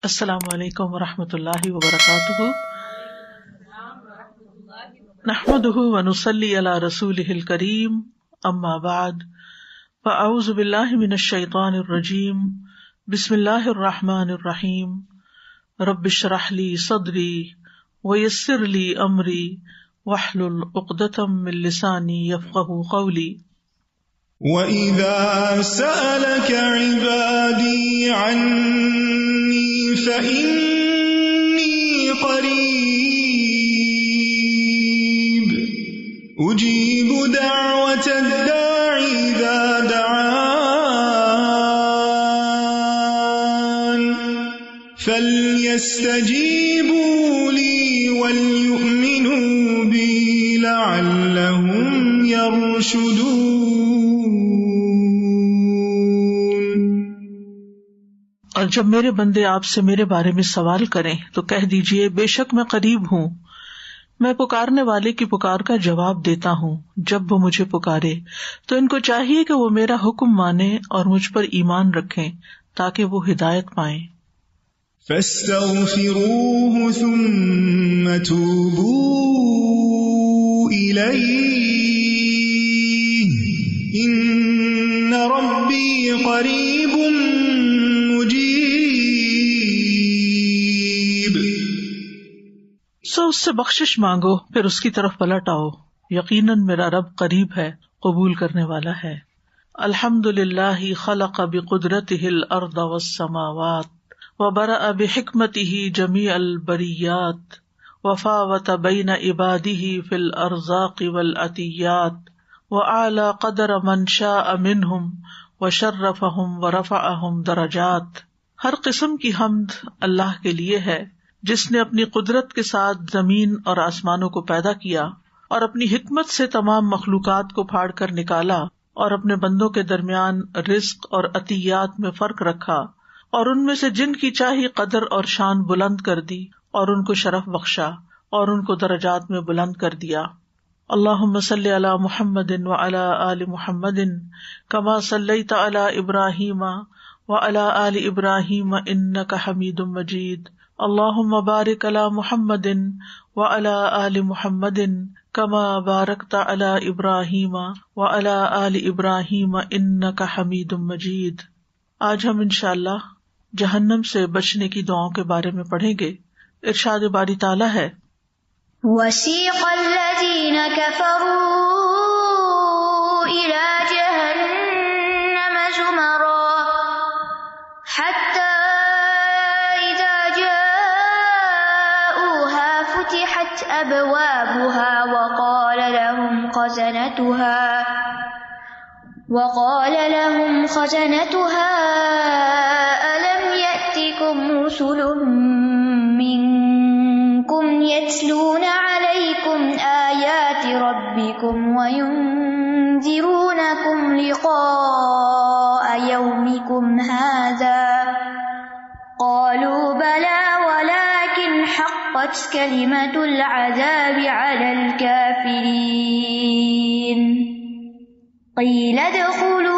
السلام علیکم ورحمۃ اللہ وبرکاتہ، نحمده ونصلی علی رسولہ الکریم، اما بعد فاعوذ باللہ من الشیطان الرجیم، بسم اللہ الرحمن الرحیم، رب اشرح لی صدری ویسر لی امری واحلل عقدۃ من لسانی یفقہوا قولی۔ وَإِذَا سَأَلَكَ عِبَادِي عَنِّي فَإِنِّي قَرِيبٌ أُجِيبُ دَعْوَةَ الدَّاعِ إِذَا دَعَانِ فَلْيَسْتَجِيبُوا لِي وَلْيُؤْمِنُوا بِي لَعَلَّهُمْ يَرْشُدُونَ۔ اور جب میرے بندے آپ سے میرے بارے میں سوال کریں تو کہہ دیجئے، بے شک میں قریب ہوں، میں پکارنے والے کی پکار کا جواب دیتا ہوں۔ جب وہ مجھے پکارے تو ان کو چاہیے کہ وہ میرا حکم مانیں اور مجھ پر ایمان رکھیں تاکہ وہ ہدایت پائیں۔ فَاسْتَغْفِرُوهُ ثُمَّ تُوبُوا إِلَيْهِ إِنَّ رَبِّي قَرِيبٌ مُجِيبٌ۔ سو اس سے بخشش مانگو، پھر اس کی طرف پلٹ آؤ، یقیناً میرا رب قریب ہے، قبول کرنے والا ہے۔ الحمدللہ خلق بقدرتہ الارض والسماوات وبرأ بحکمتہ جمیع البریات وفاوت بین عبادہ فی الارزاق والعطیات وأعلی قدر من شاء منہم وشرفہم ورفعہم درجات۔ ہر قسم کی حمد اللہ کے لیے ہے جس نے اپنی قدرت کے ساتھ زمین اور آسمانوں کو پیدا کیا اور اپنی حکمت سے تمام مخلوقات کو پھاڑ کر نکالا اور اپنے بندوں کے درمیان رزق اور عطیات میں فرق رکھا اور ان میں سے جن کی چاہی قدر اور شان بلند کر دی اور ان کو شرف بخشا اور ان کو درجات میں بلند کر دیا۔ اللہم صلی علی محمد وعلی آل محمد کما صلیت علی ابراہیم وعلی آل ابراہیم انک حمید مجید۔ اللہم بارک علی محمد وعلی آل محمد کما بارکت علی ابراہیم وعلی آل ابراہیم انک حمید مجید۔ آج ہم انشاءاللہ جہنم سے بچنے کی دعاؤں کے بارے میں پڑھیں گے۔ ارشاد باری تعالیٰ ہے، وَسِيقَ الَّذِينَ كَفَرُوا إِلَى جَهَنَّمَ زُمَرًا حَتَّى إِذَا جَاءُوهَا فُتِحَتْ أَبْوَابُهَا وَقَالَ لَهُمْ خَزَنَتُهَا أَلَمْ يَأْتِكُمْ رُسُلٌ مِّنكُمْ يَتْلُونَ عَلَيْكُمْ آيَاتِ رَبِّكُمْ وَيُنذِرُونَكُمْ لِقَاءَ يَوْمِكُمْ هَٰذَا قَالُوا بَلَىٰ وَلَٰكِنْ حَقَّتْ كَلِمَةُ الْعَذَابِ عَلَى الْكَافِرِينَ قِيلَ ادْخُلُوا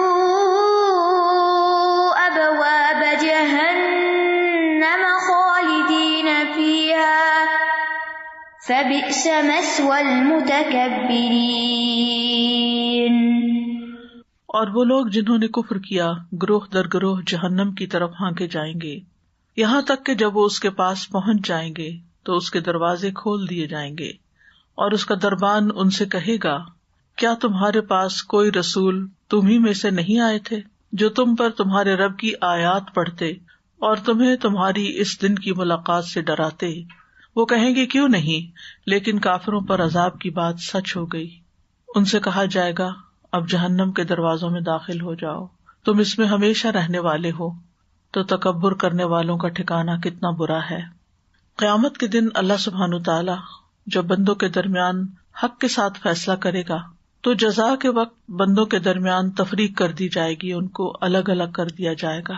أَبْوَابَ جَهَنَّمَ خَالِدِينَ فِيهَا فَبِئْسَ مَثْوَى الْمُتَكَبِّرِينَ۔ اور وہ لوگ جنہوں نے کفر کیا گروہ در گروہ جہنم کی طرف ہانکے جائیں گے، یہاں تک کہ جب وہ اس کے پاس پہنچ جائیں گے تو اس کے دروازے کھول دیے جائیں گے اور اس کا دربان ان سے کہے گا، کیا تمہارے پاس کوئی رسول تمہیں میں سے نہیں آئے تھے جو تم پر تمہارے رب کی آیات پڑھتے اور تمہیں تمہاری اس دن کی ملاقات سے ڈراتے؟ وہ کہیں گے کیوں نہیں، لیکن کافروں پر عذاب کی بات سچ ہو گئی۔ ان سے کہا جائے گا، اب جہنم کے دروازوں میں داخل ہو جاؤ، تم اس میں ہمیشہ رہنے والے ہو۔ تو تکبر کرنے والوں کا ٹھکانہ کتنا برا ہے۔ قیامت کے دن اللہ سبحانہ تعالی جب بندوں کے درمیان حق کے ساتھ فیصلہ کرے گا تو جزا کے وقت بندوں کے درمیان تفریق کر دی جائے گی، ان کو الگ الگ کر دیا جائے گا۔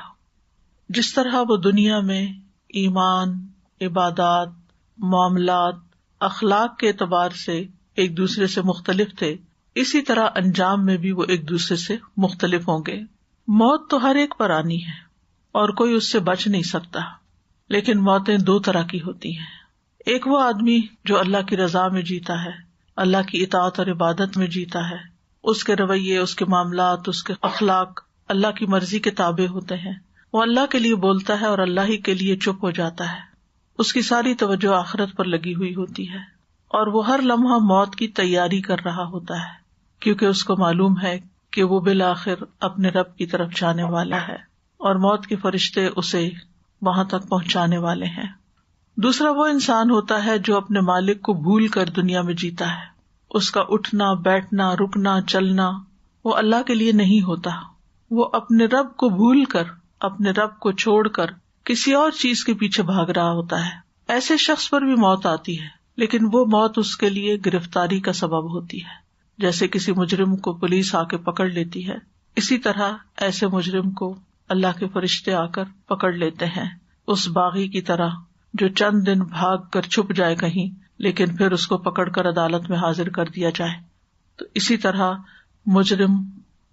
جس طرح وہ دنیا میں ایمان، عبادات، معاملات، اخلاق کے اعتبار سے ایک دوسرے سے مختلف تھے، اسی طرح انجام میں بھی وہ ایک دوسرے سے مختلف ہوں گے۔ موت تو ہر ایک پر آنی ہے اور کوئی اس سے بچ نہیں سکتا۔ لیکن موتیں دو طرح کی ہوتی ہیں. ایک وہ آدمی جو اللہ کی رضا میں جیتا ہے، اللہ کی اطاعت اور عبادت میں جیتا ہے، اس کے رویے، اس کے معاملات، اس کے اخلاق اللہ کی مرضی کے تابع ہوتے ہیں. وہ اللہ کے لیے بولتا ہے اور اللہ ہی کے لیے چپ ہو جاتا ہے. اس کی ساری توجہ آخرت پر لگی ہوئی ہوتی ہے اور وہ ہر لمحہ موت کی تیاری کر رہا ہوتا ہے، کیونکہ اس کو معلوم ہے کہ وہ بالآخر اپنے رب کی طرف جانے والا ہے اور موت کے فرشتے اسے وہاں تک پہنچانے والے ہیں. دوسرا وہ انسان ہوتا ہے جو اپنے مالک کو بھول کر دنیا میں جیتا ہے. اس کا اٹھنا، بیٹھنا، رکنا، چلنا وہ اللہ کے لیے نہیں ہوتا. وہ اپنے رب کو بھول کر، اپنے رب کو چھوڑ کر کسی اور چیز کے پیچھے بھاگ رہا ہوتا ہے. ایسے شخص پر بھی موت آتی ہے، لیکن وہ موت اس کے لیے گرفتاری کا سبب ہوتی ہے. جیسے کسی مجرم کو پولیس آ کے پکڑ لیتی ہے، اسی طرح ایسے مجرم کو اللہ کے فرشتے آ کر پکڑ لیتے ہیں، اس باغی کی طرح جو چند دن بھاگ کر چھپ جائے کہیں، لیکن پھر اس کو پکڑ کر عدالت میں حاضر کر دیا جائے. تو اسی طرح مجرم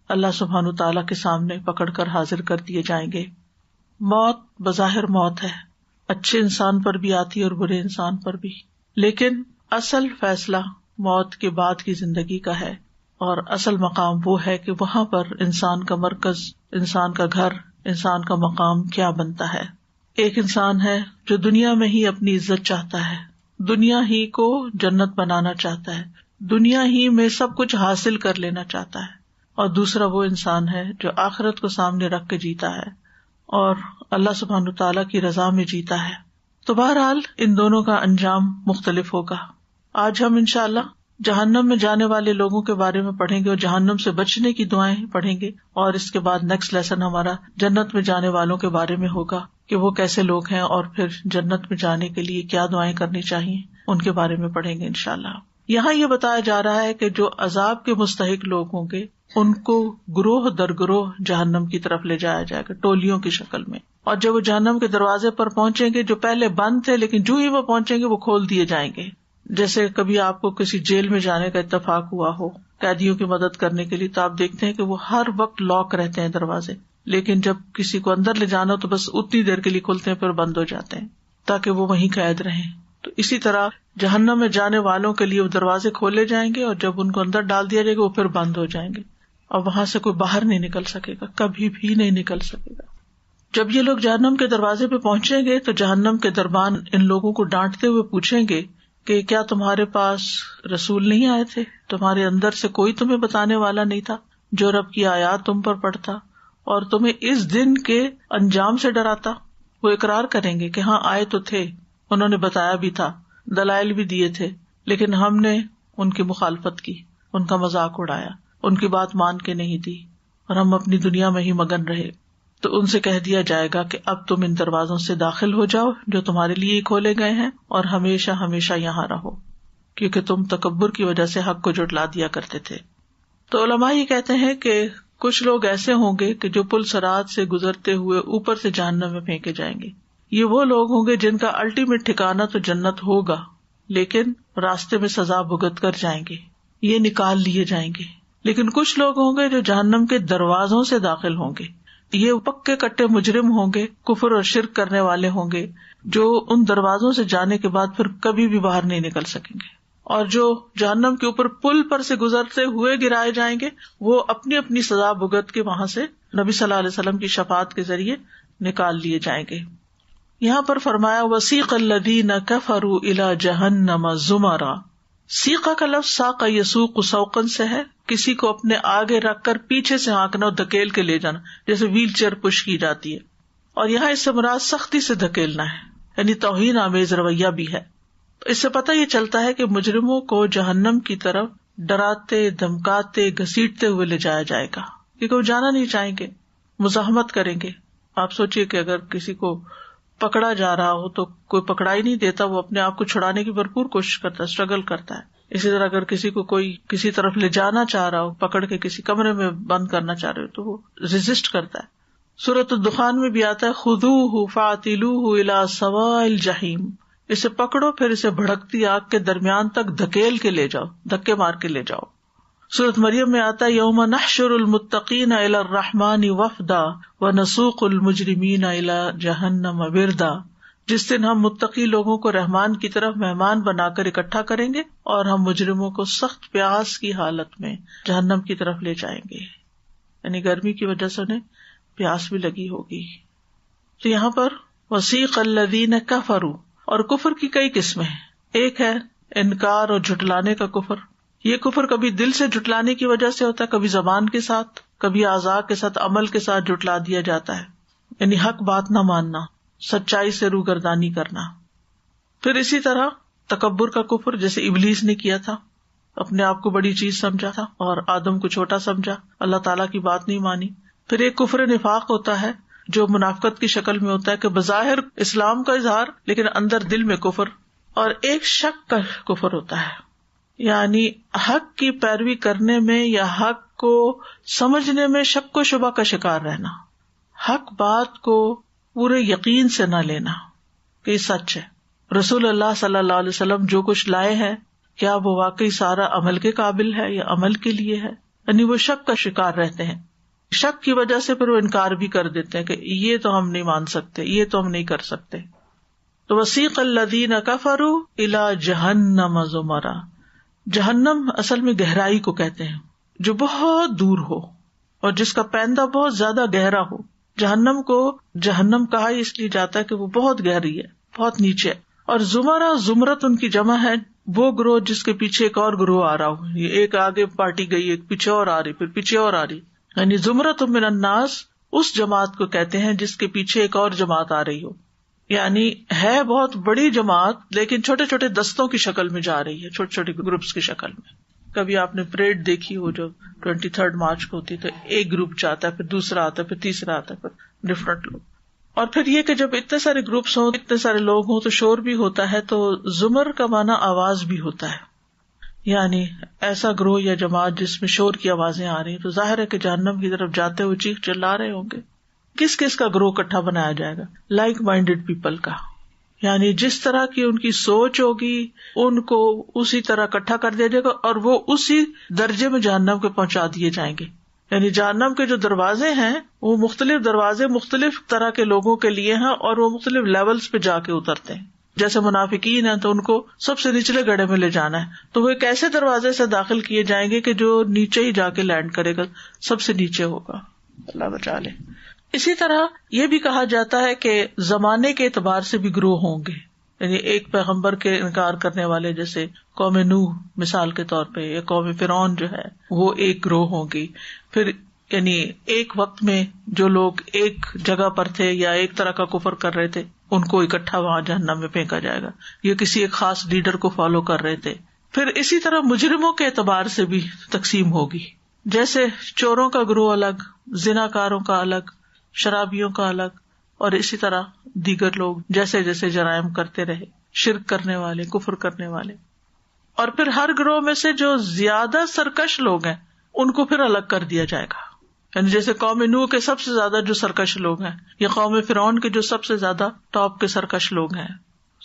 اللہ سبحانہ تعالیٰ کے سامنے پکڑ کر حاضر کر دیے جائیں گے. موت بظاہر موت ہے، اچھے انسان پر بھی آتی ہے اور برے انسان پر بھی، لیکن اصل فیصلہ موت کے بعد کی زندگی کا ہے، اور اصل مقام وہ ہے کہ وہاں پر انسان کا مرکز، انسان کا گھر، انسان کا مقام کیا بنتا ہے. ایک انسان ہے جو دنیا میں ہی اپنی عزت چاہتا ہے، دنیا ہی کو جنت بنانا چاہتا ہے، دنیا ہی میں سب کچھ حاصل کر لینا چاہتا ہے. اور دوسرا وہ انسان ہے جو آخرت کو سامنے رکھ کے جیتا ہے اور اللہ سبحانہ تعالیٰ کی رضا میں جیتا ہے. تو بہرحال ان دونوں کا انجام مختلف ہوگا. آج ہم انشاءاللہ جہنم میں جانے والے لوگوں کے بارے میں پڑھیں گے اور جہنم سے بچنے کی دعائیں پڑھیں گے، اور اس کے بعد نیکسٹ لیسن ہمارا جنت میں جانے والوں کے بارے میں ہوگا کہ وہ کیسے لوگ ہیں اور پھر جنت میں جانے کے لیے کیا دعائیں کرنی چاہیے، ان کے بارے میں پڑھیں گے انشاءاللہ. یہاں یہ بتایا جا رہا ہے کہ جو عذاب کے مستحق لوگ ہوں گے ان کو گروہ در گروہ جہنم کی طرف لے جایا جائے گا، ٹولیوں کی شکل میں. اور جب وہ جہنم کے دروازے پر پہنچیں گے، جو پہلے بند تھے لیکن جو ہی وہ پہنچیں گے وہ کھول دیے جائیں گے. جیسے کبھی آپ کو کسی جیل میں جانے کا اتفاق ہوا ہو قیدیوں کی مدد کرنے کے لیے، تو آپ دیکھتے ہیں کہ وہ ہر وقت لاک رہتے ہیں دروازے، لیکن جب کسی کو اندر لے جانا تو بس اتنی دیر کے لیے کھلتے ہیں پھر بند ہو جاتے ہیں تاکہ وہ وہیں قید رہیں. تو اسی طرح جہنم میں جانے والوں کے لیے وہ دروازے کھولے جائیں گے اور جب ان کو اندر ڈال دیا جائے گا وہ پھر بند ہو جائیں گے اور وہاں سے کوئی باہر نہیں نکل سکے گا، کبھی بھی نہیں نکل سکے گا. جب یہ لوگ جہنم کے دروازے پہ پہنچیں گے تو جہنم کے دربان ان لوگوں کو ڈانٹتے ہوئے پوچھیں گے کہ کیا تمہارے پاس رسول نہیں آئے تھے؟ تمہارے اندر سے کوئی تمہیں بتانے والا نہیں تھا جو رب کی آیات تم پر پڑھتا اور تمہیں اس دن کے انجام سے ڈراتا؟ وہ اقرار کریں گے کہ ہاں آئے تو تھے، انہوں نے بتایا بھی تھا، دلائل بھی دیے تھے، لیکن ہم نے ان کی مخالفت کی، ان کا مذاق اڑایا، ان کی بات مان کے نہیں دی اور ہم اپنی دنیا میں ہی مگن رہے. تو ان سے کہہ دیا جائے گا کہ اب تم ان دروازوں سے داخل ہو جاؤ جو تمہارے لیے کھولے گئے ہیں اور ہمیشہ ہمیشہ یہاں رہو، کیونکہ تم تکبر کی وجہ سے حق کو جھٹلا دیا کرتے تھے. تو علماء یہ کہتے ہیں کہ کچھ لوگ ایسے ہوں گے کہ جو پل صراط سے گزرتے ہوئے اوپر سے جہنم میں پھینکے جائیں گے. یہ وہ لوگ ہوں گے جن کا الٹیمیٹ ٹھکانہ تو جنت ہوگا، لیکن راستے میں سزا بھگت کر جائیں گے، یہ نکال لیے جائیں گے. لیکن کچھ لوگ ہوں گے جو جہنم کے دروازوں سے داخل ہوں گے، یہ پکے کٹے مجرم ہوں گے، کفر اور شرک کرنے والے ہوں گے، جو ان دروازوں سے جانے کے بعد پھر کبھی بھی باہر نہیں نکل سکیں گے. اور جو جہنم کے اوپر پل پر سے گزرتے ہوئے گرائے جائیں گے وہ اپنی اپنی سزا بھگت کے وہاں سے نبی صلی اللہ علیہ وسلم کی شفاعت کے ذریعے نکال لیے جائیں گے. یہاں پر فرمایا وسیق الذین کفروا الی جہنم زمرا. سیقہ کا لفظ ساق یسوق سوقن سے ہے، کسی کو اپنے آگے رکھ کر پیچھے سے ہانکنا اور دھکیل کے لے جانا، جیسے ویل چیئر پش کی جاتی ہے. اور یہاں اس سے مراد سختی سے دھکیلنا ہے، یعنی توہین آمیز رویہ بھی ہے. اس سے پتہ یہ چلتا ہے کہ مجرموں کو جہنم کی طرف ڈراتے، دھمکاتے، گھسیٹتے ہوئے لے جایا جائے گا، کیونکہ وہ جانا نہیں چاہیں گے، مزاحمت کریں گے. آپ سوچئے کہ اگر کسی کو پکڑا جا رہا ہو تو کوئی پکڑائی نہیں دیتا، وہ اپنے آپ کو چھڑانے کی بھرپور کوشش کرتا ہے، اسٹرگل کرتا ہے. اسی طرح اگر کسی کو کوئی کسی طرف لے جانا چاہ رہا ہو، پکڑ کے کسی کمرے میں بند کرنا چاہ رہے ہو تو وہ ریزسٹ کرتا ہے. سورۃ الدخان میں بھی آتا ہے خذوہ فاعتلوہ الی سواء الجحیم، اسے پکڑو پھر اسے بھڑکتی آگ کے درمیان تک دھکیل کے لے جاؤ، دھکے مار کے لے جاؤ. سورۃ مریم میں آتا ہے یوم نحشر المتقین الی الرحمن وفدا ونسوق المجرمین الی جہنم وردا. جس دن ہم متقی لوگوں کو رحمان کی طرف مہمان بنا کر اکٹھا کریں گے اور ہم مجرموں کو سخت پیاس کی حالت میں جہنم کی طرف لے جائیں گے. یعنی گرمی کی وجہ سے انہیں پیاس بھی لگی ہوگی. تو یہاں پر وسیق الذین کفروا، اور کفر کی کئی قسمیں ہیں. ایک ہے انکار اور جھٹلانے کا کفر. یہ کفر کبھی دل سے جھٹلانے کی وجہ سے ہوتا ہے، کبھی زبان کے ساتھ، کبھی اعضاء کے ساتھ، عمل کے ساتھ جھٹلا دیا جاتا ہے. یعنی حق بات نہ ماننا، سچائی سے روگردانی کرنا. پھر اسی طرح تکبر کا کفر، جیسے ابلیس نے کیا تھا، اپنے آپ کو بڑی چیز سمجھا تھا اور آدم کو چھوٹا سمجھا، اللہ تعالیٰ کی بات نہیں مانی. پھر ایک کفر نفاق ہوتا ہے جو منافقت کی شکل میں ہوتا ہے کہ بظاہر اسلام کا اظہار لیکن اندر دل میں کفر. اور ایک شک کا کفر ہوتا ہے، یعنی حق کی پیروی کرنے میں یا حق کو سمجھنے میں شک و شبہ کا شکار رہنا، حق بات کو پورے یقین سے نہ لینا کہ یہ سچ ہے. رسول اللہ صلی اللہ علیہ وسلم جو کچھ لائے ہیں کیا وہ واقعی سارا عمل کے قابل ہے یا عمل کے لیے ہے؟ یعنی وہ شک کا شکار رہتے ہیں. شک کی وجہ سے پھر وہ انکار بھی کر دیتے ہیں کہ یہ تو ہم نہیں مان سکتے، یہ تو ہم نہیں کر سکتے. تو وسیق الذین کفروا الی جہنم زمرا. جہنم اصل میں گہرائی کو کہتے ہیں جو بہت دور ہو اور جس کا پیندہ بہت زیادہ گہرا ہو. جہنم کو جہنم کہا اس لیے جاتا ہے کہ وہ بہت گہری ہے، بہت نیچے. اور زمرہ، زمرت ان کی جمع ہے وہ گروہ جس کے پیچھے ایک اور گروہ آ رہا ہو. یہ ایک آگے پارٹی گئی، ایک پیچھے اور آ رہی، پھر پیچھے اور آ رہی. یعنی زمرۃ من الناس اس جماعت کو کہتے ہیں جس کے پیچھے ایک اور جماعت آ رہی ہو. یعنی ہے بہت بڑی جماعت لیکن چھوٹے چھوٹے دستوں کی شکل میں جا رہی ہے، چھوٹے چھوٹے گروپس کی شکل میں. کبھی آپ نے پریڈ دیکھی ہو جو 23 مارچ کو ہوتی، تو ایک گروپ جاتا ہے، پھر دوسرا آتا ہے، پھر تیسرا آتا ہے، پھر ڈفرنٹ لوگ. اور پھر یہ کہ جب اتنے سارے گروپس ہوں، اتنے سارے لوگ ہوں تو شور بھی ہوتا ہے. تو زمر کا معنی آواز بھی ہوتا ہے، یعنی ایسا گروہ یا جماعت جس میں شور کی آوازیں آ رہی ہیں. تو ظاہر ہے کہ جہنم کی طرف جاتے ہوئے چیخ چلا رہے ہوں گے. کس کس کا گروہ اکٹھا بنایا جائے گا؟ لائک مائنڈیڈ پیپل کا. یعنی جس طرح کی ان کی سوچ ہوگی ان کو اسی طرح اکٹھا کر دیا جائے گا اور وہ اسی درجے میں جہنم کے پہنچا دیے جائیں گے. یعنی جہنم کے جو دروازے ہیں وہ مختلف دروازے مختلف طرح کے لوگوں کے لیے ہیں اور وہ مختلف لیولز پہ جا کے اترتے ہیں. جیسے منافقین ہیں تو ان کو سب سے نچلے گڑھے میں لے جانا ہے، تو وہ ایک ایسے دروازے سے داخل کیے جائیں گے کہ جو نیچے ہی جا کے لینڈ کرے گا، سب سے نیچے ہوگا. اللہ بچا لے. اسی طرح یہ بھی کہا جاتا ہے کہ زمانے کے اعتبار سے بھی گروہ ہوں گے. یعنی ایک پیغمبر کے انکار کرنے والے جیسے قوم نوح مثال کے طور پہ، یا قوم فرعون جو ہے وہ ایک گروہ ہوں گی. پھر یعنی ایک وقت میں جو لوگ ایک جگہ پر تھے یا ایک طرح کا کفر کر رہے تھے ان کو اکٹھا وہاں جہنم میں پھینکا جائے گا، یہ کسی ایک خاص لیڈر کو فالو کر رہے تھے. پھر اسی طرح مجرموں کے اعتبار سے بھی تقسیم ہوگی، جیسے چوروں کا گروہ الگ، زناکاروں کا الگ، شرابیوں کا الگ، اور اسی طرح دیگر لوگ جیسے جیسے جرائم کرتے رہے، شرک کرنے والے، کفر کرنے والے. اور پھر ہر گروہ میں سے جو زیادہ سرکش لوگ ہیں ان کو پھر الگ کر دیا جائے گا. یعنی جیسے قوم نوح کے سب سے زیادہ جو سرکش لوگ ہیں یا قوم فرعون کے جو سب سے زیادہ ٹاپ کے سرکش لوگ ہیں.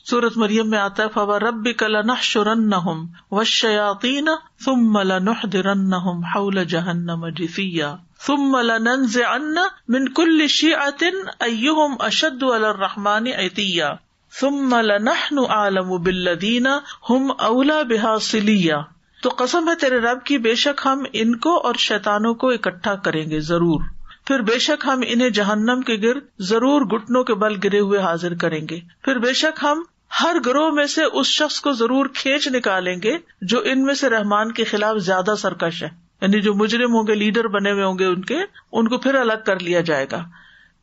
سورۃ مریم میں آتا ہے فَوَرَبِّكَ لَنَحْشُرَنَّهُمْ وَالشَّيَاطِينَ ثُمَّ لَنُحْضِرَنَّهُمْ حَوْلَ جَهَنَّمَ جِثِيًّا ثُمَّ لَنَنزِعَنَّ مِنْ كُلِّ شِيعَةٍ أَيُّهُمْ أَشَدُّ عَلَى الرَّحْمَنِ عِتِيًّا ثُمَّ لَنَحْنُ أَعْلَمُ بِالَّذِينَ هُمْ أَوْلَى بِهَا صِلِيًّا. تو قسم ہے تیرے رب کی، بے شک ہم ان کو اور شیطانوں کو اکٹھا کریں گے ضرور، پھر بے شک ہم انہیں جہنم کے گرد ضرور گھٹنوں کے بل گرے ہوئے حاضر کریں گے، پھر بے شک ہم ہر گروہ میں سے اس شخص کو ضرور کھینچ نکالیں گے جو ان میں سے رحمان کے خلاف زیادہ سرکش ہے. یعنی جو مجرم ہوں گے، لیڈر بنے ہوئے ہوں گے ان کو پھر الگ کر لیا جائے گا.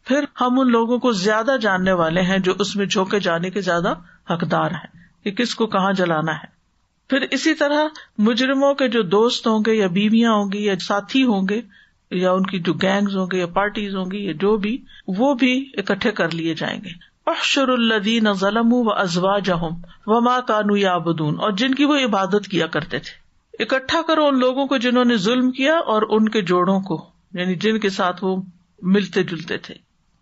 پھر ہم ان لوگوں کو زیادہ جاننے والے ہیں جو اس میں جھونکے جانے کے زیادہ حقدار ہیں کہ کس کو کہاں جلانا ہے. پھر اسی طرح مجرموں کے جو دوست ہوں گے یا بیویاں ہوں گی یا ساتھی ہوں گے یا ان کی جو گینگز ہوں گے یا پارٹیز ہوں گی یا جو بھی، وہ بھی اکٹھے کر لیے جائیں گے. احشروا الذین ظلموا وازواجہم وما کانوا یعبدون، اور جن کی وہ عبادت کیا کرتے تھے. اکٹھا کرو ان لوگوں کو جنہوں نے ظلم کیا اور ان کے جوڑوں کو، یعنی جن کے ساتھ وہ ملتے جلتے تھے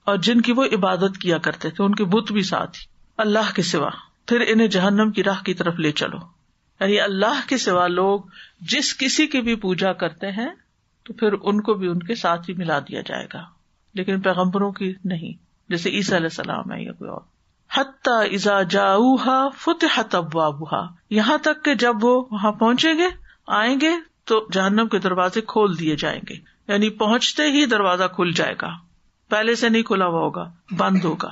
اور جن کی وہ عبادت کیا کرتے تھے، ان کے بت بھی ساتھ ہی اللہ کے سوا. پھر انہیں جہنم کی راہ کی طرف لے چلو. یعنی اللہ کے سوا لوگ جس کسی کی بھی پوجا کرتے ہیں تو پھر ان کو بھی ان کے ساتھ ہی ملا دیا جائے گا، لیکن پیغمبروں کی نہیں، جیسے عیسیٰ علیہ السلام ہے یا کوئی اور. حتی اذا جاؤوها فتحت ابوابها، یہاں تک کہ جب وہ وہاں پہنچیں گے، آئیں گے تو جہنم کے دروازے کھول دیے جائیں گے، یعنی پہنچتے ہی دروازہ کھل جائے گا، پہلے سے نہیں کھلا ہوا ہوگا، بند ہوگا.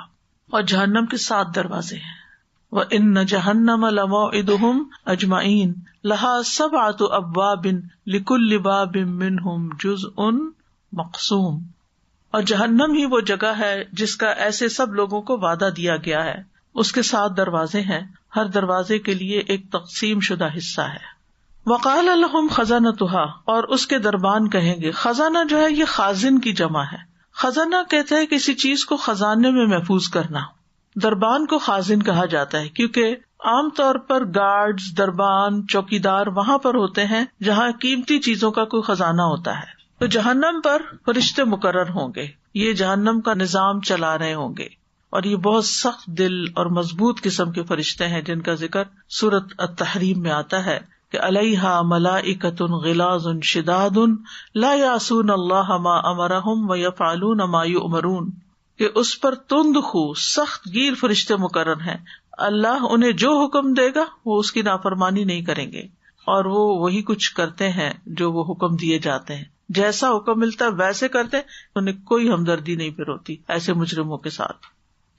اور جہنم کے 7 دروازے ہیں. وَإِنَّ جَهَنَّمَ لَمَوْعِدُهُمْ أَجْمَعِينَ لَهَا 7 أَبْوَابٍ لِكُلِّ بَابٍ مِّنْهُمْ جُزْءٌ مَقْسُومٌ. اور جہنم ہی وہ جگہ ہے جس کا ایسے سب لوگوں کو وعدہ دیا گیا ہے. اس کے 7 دروازے ہیں، ہر دروازے کے لیے ایک تقسیم شدہ حصہ ہے. وقال لهم خزنتها، اور اس کے دربان کہیں گے. خزانہ جو ہے یہ خازن کی جمع ہے. خزانہ کہتے ہیں کسی چیز کو خزانے میں محفوظ کرنا. دربان کو خازن کہا جاتا ہے کیونکہ عام طور پر گارڈز، دربان، چوکیدار وہاں پر ہوتے ہیں جہاں قیمتی چیزوں کا کوئی خزانہ ہوتا ہے. تو جہنم پر فرشتے مقرر ہوں گے، یہ جہنم کا نظام چلا رہے ہوں گے، اور یہ بہت سخت دل اور مضبوط قسم کے فرشتے ہیں جن کا ذکر سورۃ التحریم میں آتا ہے کہ علیہا ملائکۃ غلاظ شداد لا یعصون اللہ ما امرہم ویفعلون ما یؤمرون، کہ اس پر تند خو سخت گیر فرشتے مقرر ہیں، اللہ انہیں جو حکم دے گا وہ اس کی نافرمانی نہیں کریں گے، اور وہ وہی کچھ کرتے ہیں جو وہ حکم دیے جاتے ہیں، جیسا حکم ملتا ہے ویسے کرتے، انہیں کوئی ہمدردی نہیں پھر ہوتی ایسے مجرموں کے ساتھ.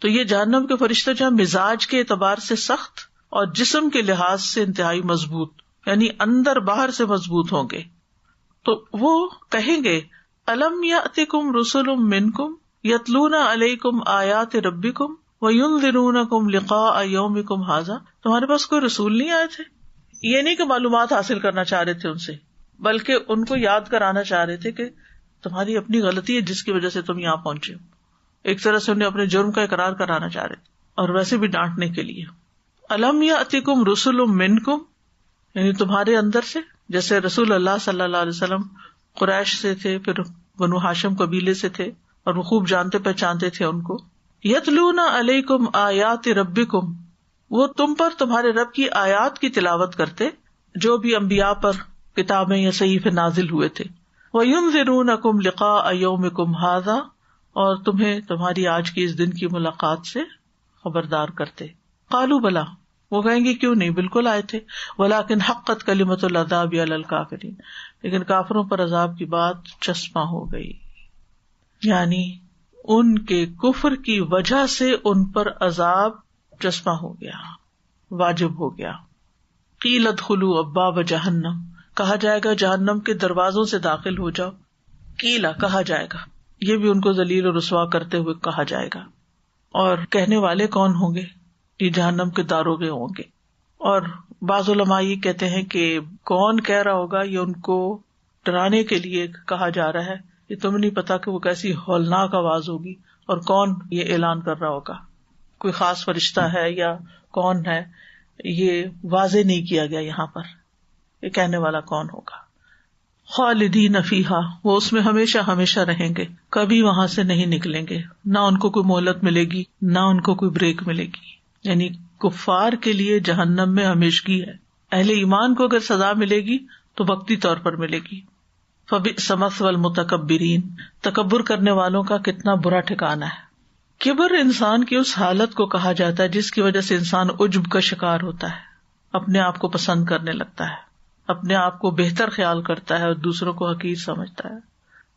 تو یہ جہنم کے فرشتے جو ہیں مزاج کے اعتبار سے سخت اور جسم کے لحاظ سے انتہائی مضبوط، یعنی اندر باہر سے مضبوط ہوں گے. تو وہ کہیں گے الم یأتکم رسل منکم یتلون علیکم آیات ربکم وینذرونکم لقاء یومکم ھذا، تمہارے پاس کوئی رسول نہیں آئے تھے؟ یہ نہیں کہ معلومات حاصل کرنا چاہ رہے تھے ان سے، بلکہ ان کو یاد کرانا چاہ رہے تھے کہ تمہاری اپنی غلطی ہے جس کی وجہ سے تم یہاں پہنچے ہو. ایک طرح سے انہیں اپنے جرم کا اقرار کرانا چاہ رہے تھے اور ویسے بھی ڈانٹنے کے لیے. الم یأتکم رسل منکم، یعنی تمہارے اندر سے، جیسے رسول اللہ صلی اللہ علیہ وسلم قریش سے تھے، پھر بنو ہاشم قبیلے سے تھے اور وہ خوب جانتے پہچانتے تھے ان کو. یتلون علیکم آیات ربکم، وہ تم پر تمہارے رب کی آیات کی تلاوت کرتے جو بھی انبیاء پر کتابیں یا صحیفے نازل ہوئے تھے. وینذرونکم لقاء یومکم ھذا، اور تمہیں تمہاری آج کی اس دن کی ملاقات سے خبردار کرتے. قالوا بلا، وہ کہیں گے کیوں نہیں، بالکل آئے تھے. ولکن حقت کلمۃ العذاب علی الکافرین، لیکن کافروں پر عذاب کی بات چسپاں ہو گئی، یعنی ان کے کفر کی وجہ سے ان پر عذاب چسپاں ہو گیا، واجب ہو گیا. قیل ادخلوا ابواب جہنم، کہا جائے گا جہنم کے دروازوں سے داخل ہو جاؤ. قیلا، کہا جائے گا، یہ بھی ان کو ذلیل و رسوا کرتے ہوئے کہا جائے گا. اور کہنے والے کون ہوں گے؟ یہ جہنم کے داروغے ہوں گے. اور بعض علماء یہ کہتے ہیں کہ کون کہہ رہا ہوگا، یہ ان کو ڈرانے کے لیے کہا جا رہا ہے. یہ تمہیں نہیں پتا کہ وہ کیسی ہولناک آواز ہوگی اور کون یہ اعلان کر رہا ہوگا، کوئی خاص فرشتہ ہے یا کون ہے، یہ واضح نہیں کیا گیا یہاں پر، یہ کہنے والا کون ہوگا. خالدین فیہا، وہ اس میں ہمیشہ ہمیشہ رہیں گے، کبھی وہاں سے نہیں نکلیں گے، نہ ان کو کوئی مہلت ملے گی نہ ان کو کوئی بریک ملے گی. یعنی کفار کے لیے جہنم میں ہمیشگی ہے. اہل ایمان کو اگر سزا ملے گی تو وقتی طور پر ملے گی. فبئس مثوى المتکبرین، تکبر کرنے والوں کا کتنا برا ٹھکانہ ہے. کبر انسان کی اس حالت کو کہا جاتا ہے جس کی وجہ سے انسان عجب کا شکار ہوتا ہے، اپنے آپ کو پسند کرنے لگتا ہے، اپنے آپ کو بہتر خیال کرتا ہے اور دوسروں کو حقیر سمجھتا ہے.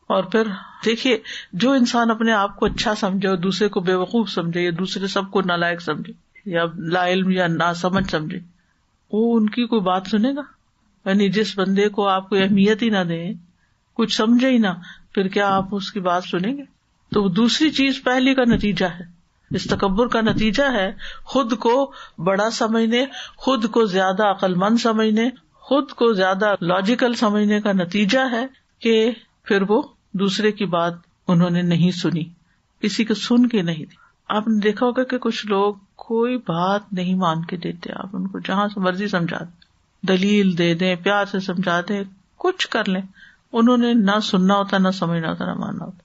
اور پھر دیکھیے، جو انسان اپنے آپ کو اچھا سمجھے اور دوسرے کو بے وقوف سمجھے یا دوسرے سب کو نالائق سمجھے یا لا علم یا نا سمجھ سمجھے، وہ ان کی کوئی بات سنے گا؟ یعنی جس بندے کو آپ کو اہمیت ہی نہ دیں، کچھ سمجھے ہی نہ، پھر کیا آپ اس کی بات سنیں گے؟ تو دوسری چیز پہلی کا نتیجہ ہے، اس تکبر کا نتیجہ ہے خود کو بڑا سمجھنے، خود کو زیادہ عقل مند سمجھنے، خود کو زیادہ لاجیکل سمجھنے کا نتیجہ ہے کہ پھر وہ دوسرے کی بات انہوں نے نہیں سنی، کسی کو سن کے نہیں دی. آپ نے دیکھا ہوگا کہ کچھ لوگ کوئی بات نہیں مان کے دیتے، آپ ان کو جہاں سے مرضی سمجھا دیں، دلیل دے دیں، پیار سے سمجھا دیں، کچھ کر لیں، انہوں نے نہ سننا ہوتا، نہ سمجھنا ہوتا، نہ ماننا ہوتا.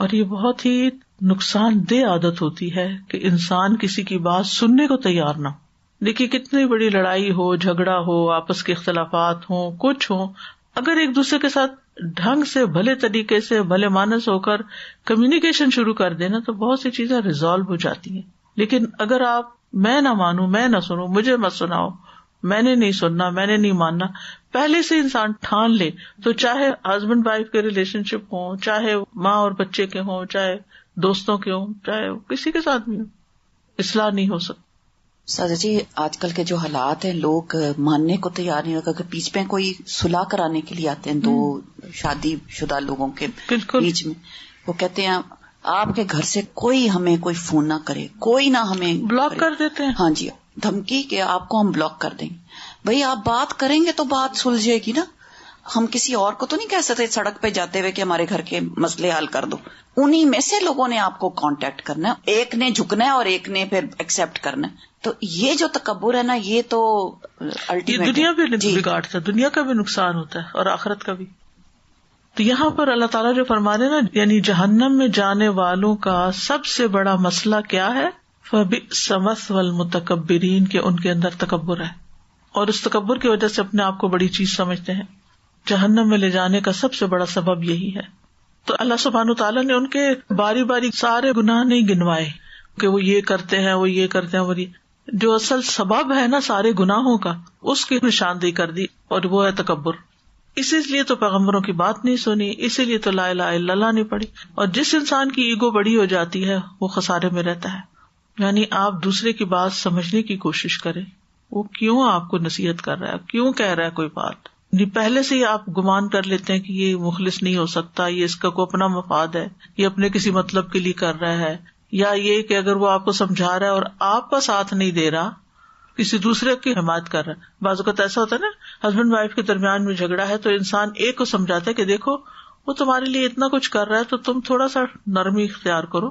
اور یہ بہت ہی نقصان دہ عادت ہوتی ہے کہ انسان کسی کی بات سننے کو تیار نہ ہو. دیکھیے کتنی بڑی لڑائی ہو، جھگڑا ہو، آپس کے اختلافات ہوں، کچھ ہوں، اگر ایک دوسرے کے ساتھ ڈھنگ سے، بھلے طریقے سے، بھلے مانس ہو کر کمیونیکیشن شروع کر دینا تو بہت سی چیزیں ریزالو ہو جاتی ہیں. لیکن اگر آپ میں نہ مانوں، میں نہ سنوں، مجھے مت سناؤ، میں نے نہیں سننا، میں نے نہیں ماننا، پہلے سے انسان ٹھان لے، تو چاہے ہسبینڈ وائف کے ریلیشن شپ ہوں، چاہے ماں اور بچے کے ہوں، چاہے دوستوں کے ہوں، چاہے کسی کے ساتھ بھی ہوں، اصلاح نہیں ہو سکتی. سادہ جی آج کل کے جو حالات ہیں، لوگ ماننے کو تیار نہیں ہوگا کہ بیچ میں کوئی صلح کرانے کے لیے آتے ہیں دو شادی شدہ لوگوں کے بیچ میں، وہ کہتے ہیں آپ کے گھر سے کوئی ہمیں کوئی فون نہ کرے، کوئی نہ ہمیں بلاک کر دیتے ہیں. ہاں جی، دھمکی کہ آپ کو ہم بلاک کر دیں گے. بھئی آپ بات کریں گے تو بات سلجھے گی نا. ہم کسی اور کو تو نہیں کہہ سکتے سڑک پہ جاتے ہوئے کہ ہمارے گھر کے مسئلے حل کر دو. انہی میں سے لوگوں نے آپ کو کانٹیکٹ کرنا ہے، ایک نے جھکنا ہے اور ایک نے پھر ایکسپٹ کرنا ہے. تو یہ جو تکبر ہے نا، یہ تو الٹیمیٹ دنیا بھی بگاڑتا ہے، دنیا کا بھی نقصان ہوتا ہے اور آخرت کا بھی. تو یہاں پر اللہ تعالیٰ جو فرما رہے نا، یعنی جہنم میں جانے والوں کا سب سے بڑا مسئلہ کیا ہے؟ فبئس مثوى المتکبرین، کہ ان کے اندر تکبر ہے اور اس تکبر کی وجہ سے اپنے آپ کو بڑی چیز سمجھتے ہیں. جہنم میں لے جانے کا سب سے بڑا سبب یہی ہے. تو اللہ سبحانہ تعالیٰ نے ان کے باری باری سارے گناہ نہیں گنوائے کہ وہ یہ کرتے ہیں، وہ یہ کرتے ہیں، وہ جو اصل سبب ہے نا سارے گناہوں کا، اس کی نشاندہی کر دی، اور وہ ہے تکبر. اسی لیے تو پیغمبروں کی بات نہیں سنی، اسی لیے تو لا الہ الا اللہ نہیں پڑھی. اور جس انسان کی ایگو بڑی ہو جاتی ہے وہ خسارے میں رہتا ہے. یعنی آپ دوسرے کی بات سمجھنے کی کوشش کریں، وہ کیوں آپ کو نصیحت کر رہا ہے، کیوں کہہ رہا ہے کوئی بات. پہلے سے ہی آپ گمان کر لیتے ہیں کہ یہ مخلص نہیں ہو سکتا، یہ اس کا کوئی اپنا مفاد ہے، یہ اپنے کسی مطلب کے لیے کر رہا ہے، یا یہ کہ اگر وہ آپ کو سمجھا رہا ہے اور آپ کا ساتھ نہیں دے رہا، کسی دوسرے کی حمایت کر رہا ہے. بعض اوقات ایسا ہوتا ہے نا، ہسبینڈ وائف کے درمیان میں جھگڑا ہے تو انسان ایک کو سمجھاتا ہے کہ دیکھو وہ تمہارے لیے اتنا کچھ کر رہا ہے تو تم تھوڑا سا نرمی اختیار کرو،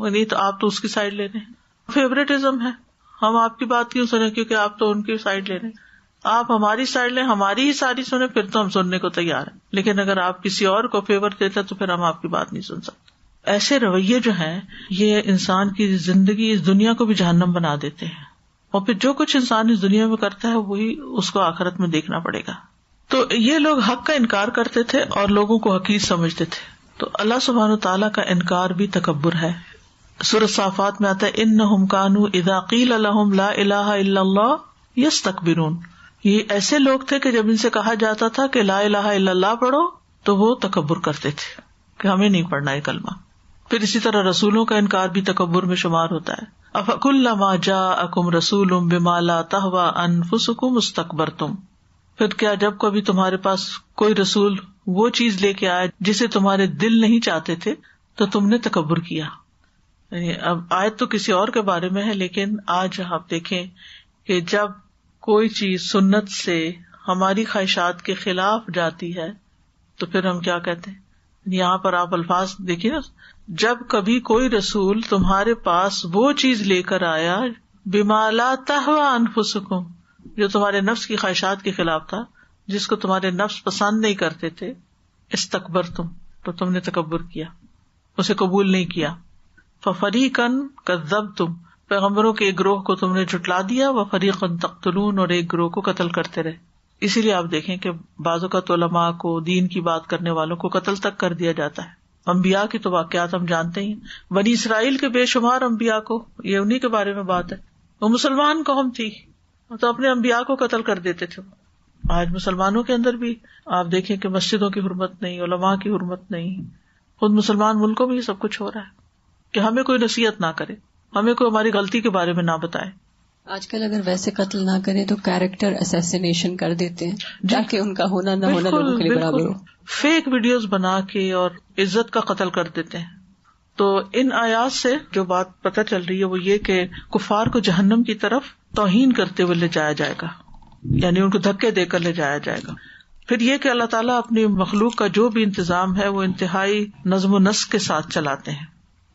نہیں تو آپ تو اس کی سائڈ لے رہے ہیں. فیوریٹزم ہے، ہم آپ کی بات کیوں سنیں کیونکہ آپ تو ان کی سائڈ لے رہے ہیں. آپ ہماری سائڈ لیں، ہماری ہی ساری سنیں، پھر تو ہم سننے کو تیار ہیں. لیکن اگر آپ کسی اور کو فیور دیتے تو پھر ہم آپ کی بات نہیں سن سکتے. ایسے رویے جو ہیں یہ انسان کی زندگی، اس دنیا کو بھی جہنم بنا دیتے ہیں، اور پھر جو کچھ انسان اس دنیا میں کرتا ہے وہی اس کو آخرت میں دیکھنا پڑے گا. تو یہ لوگ حق کا انکار کرتے تھے اور لوگوں کو حقیر سمجھتے تھے. تو اللہ سبحانہ تعالیٰ کا انکار بھی تکبر ہے. سورۃ صافات میں آتا ہے انہم کانوا اذا قیل لہم لا الہ الا اللہ یستکبرون. یہ ایسے لوگ تھے کہ جب ان سے کہا جاتا تھا کہ لا الہ الا اللہ پڑھو تو وہ تکبر کرتے تھے کہ ہمیں نہیں پڑھنا یہ کلمہ. پھر اسی طرح رسولوں کا انکار بھی تکبر میں شمار ہوتا ہے. افکلما جاءکم رسول بما لا تہوی انفسکم استکبرتم. پھر کیا جب کبھی تمہارے پاس کوئی رسول وہ چیز لے کے آئے جسے تمہارے دل نہیں چاہتے تھے تو تم نے تکبر کیا. یعنی اب آیت تو کسی اور کے بارے میں ہے، لیکن آج آپ دیکھیں کہ جب کوئی چیز سنت سے ہماری خواہشات کے خلاف جاتی ہے تو پھر ہم کیا کہتے ہیں. یہاں پر آپ الفاظ دیکھیے نا، جب کبھی کوئی رسول تمہارے پاس وہ چیز لے کر آیا بما لا تہوی انفسکم، جو تمہارے نفس کی خواہشات کے خلاف تھا، جس کو تمہارے نفس پسند نہیں کرتے تھے، استکبرتم، تو تم نے تکبر کیا، اسے قبول نہیں کیا. ففریقاً کذبتم، پیغمبروں کے ایک گروہ کو تم نے جھٹلا دیا، وفریقاً تقتلون، اور ایک گروہ کو قتل کرتے رہے. اسی لیے آپ دیکھیں کہ بعض اوقات علماء کو، دین کی بات کرنے والوں کو قتل تک کر دیا جاتا ہے. انبیاء کی تو واقعات ہم جانتے ہی، بنی اسرائیل کے بے شمار انبیاء کو، یہ انہی کے بارے میں بات ہے، وہ مسلمان قوم تھی تو اپنے انبیاء کو قتل کر دیتے تھے. آج مسلمانوں کے اندر بھی آپ دیکھیں کہ مسجدوں کی حرمت نہیں، علماء کی حرمت نہیں. خود مسلمان ملکوں میں یہ سب کچھ ہو رہا ہے کہ ہمیں کوئی نصیحت نہ کرے، ہمیں کوئی ہماری غلطی کے بارے میں نہ بتائے. آج کل اگر ویسے قتل نہ کرے تو کیریکٹر اسیسینیشن کر دیتے ہیں تاکہ ان کا ہونا نہ ہونا لوگوں کے لیے برابر ہو. فیک ویڈیوز بنا کے اور عزت کا قتل کر دیتے ہیں. تو ان آیات سے جو بات پتہ چل رہی ہے وہ یہ کہ کفار کو جہنم کی طرف توہین کرتے ہوئے لے جایا جائے گا، یعنی ان کو دھکے دے کر لے جایا جائے گا. پھر یہ کہ اللہ تعالیٰ اپنی مخلوق کا جو بھی انتظام ہے وہ انتہائی نظم و نسق کے ساتھ چلاتے ہیں.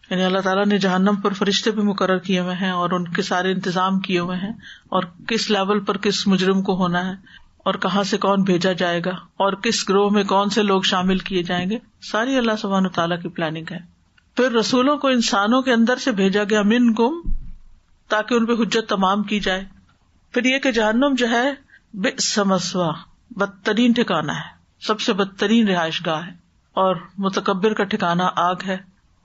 یعنی اللہ تعالیٰ نے جہنم پر فرشتے بھی مقرر کیے ہوئے ہیں اور ان کے سارے انتظام کیے ہوئے ہیں، اور کس لیول پر کس مجرم کو ہونا ہے اور کہاں سے کون بھیجا جائے گا اور کس گروہ میں کون سے لوگ شامل کیے جائیں گے، ساری اللہ سبحانہ تعالیٰ کی پلاننگ ہے. پھر رسولوں کو انسانوں کے اندر سے بھیجا گیا منکم، تاکہ ان پہ حجت تمام کی جائے. پھر یہ کہ جہنم جو ہے بئس مثوی، بدترین ٹھکانہ ہے، سب سے بدترین رہائش گاہ ہے، اور متکبر کا ٹھکانہ آگ ہے،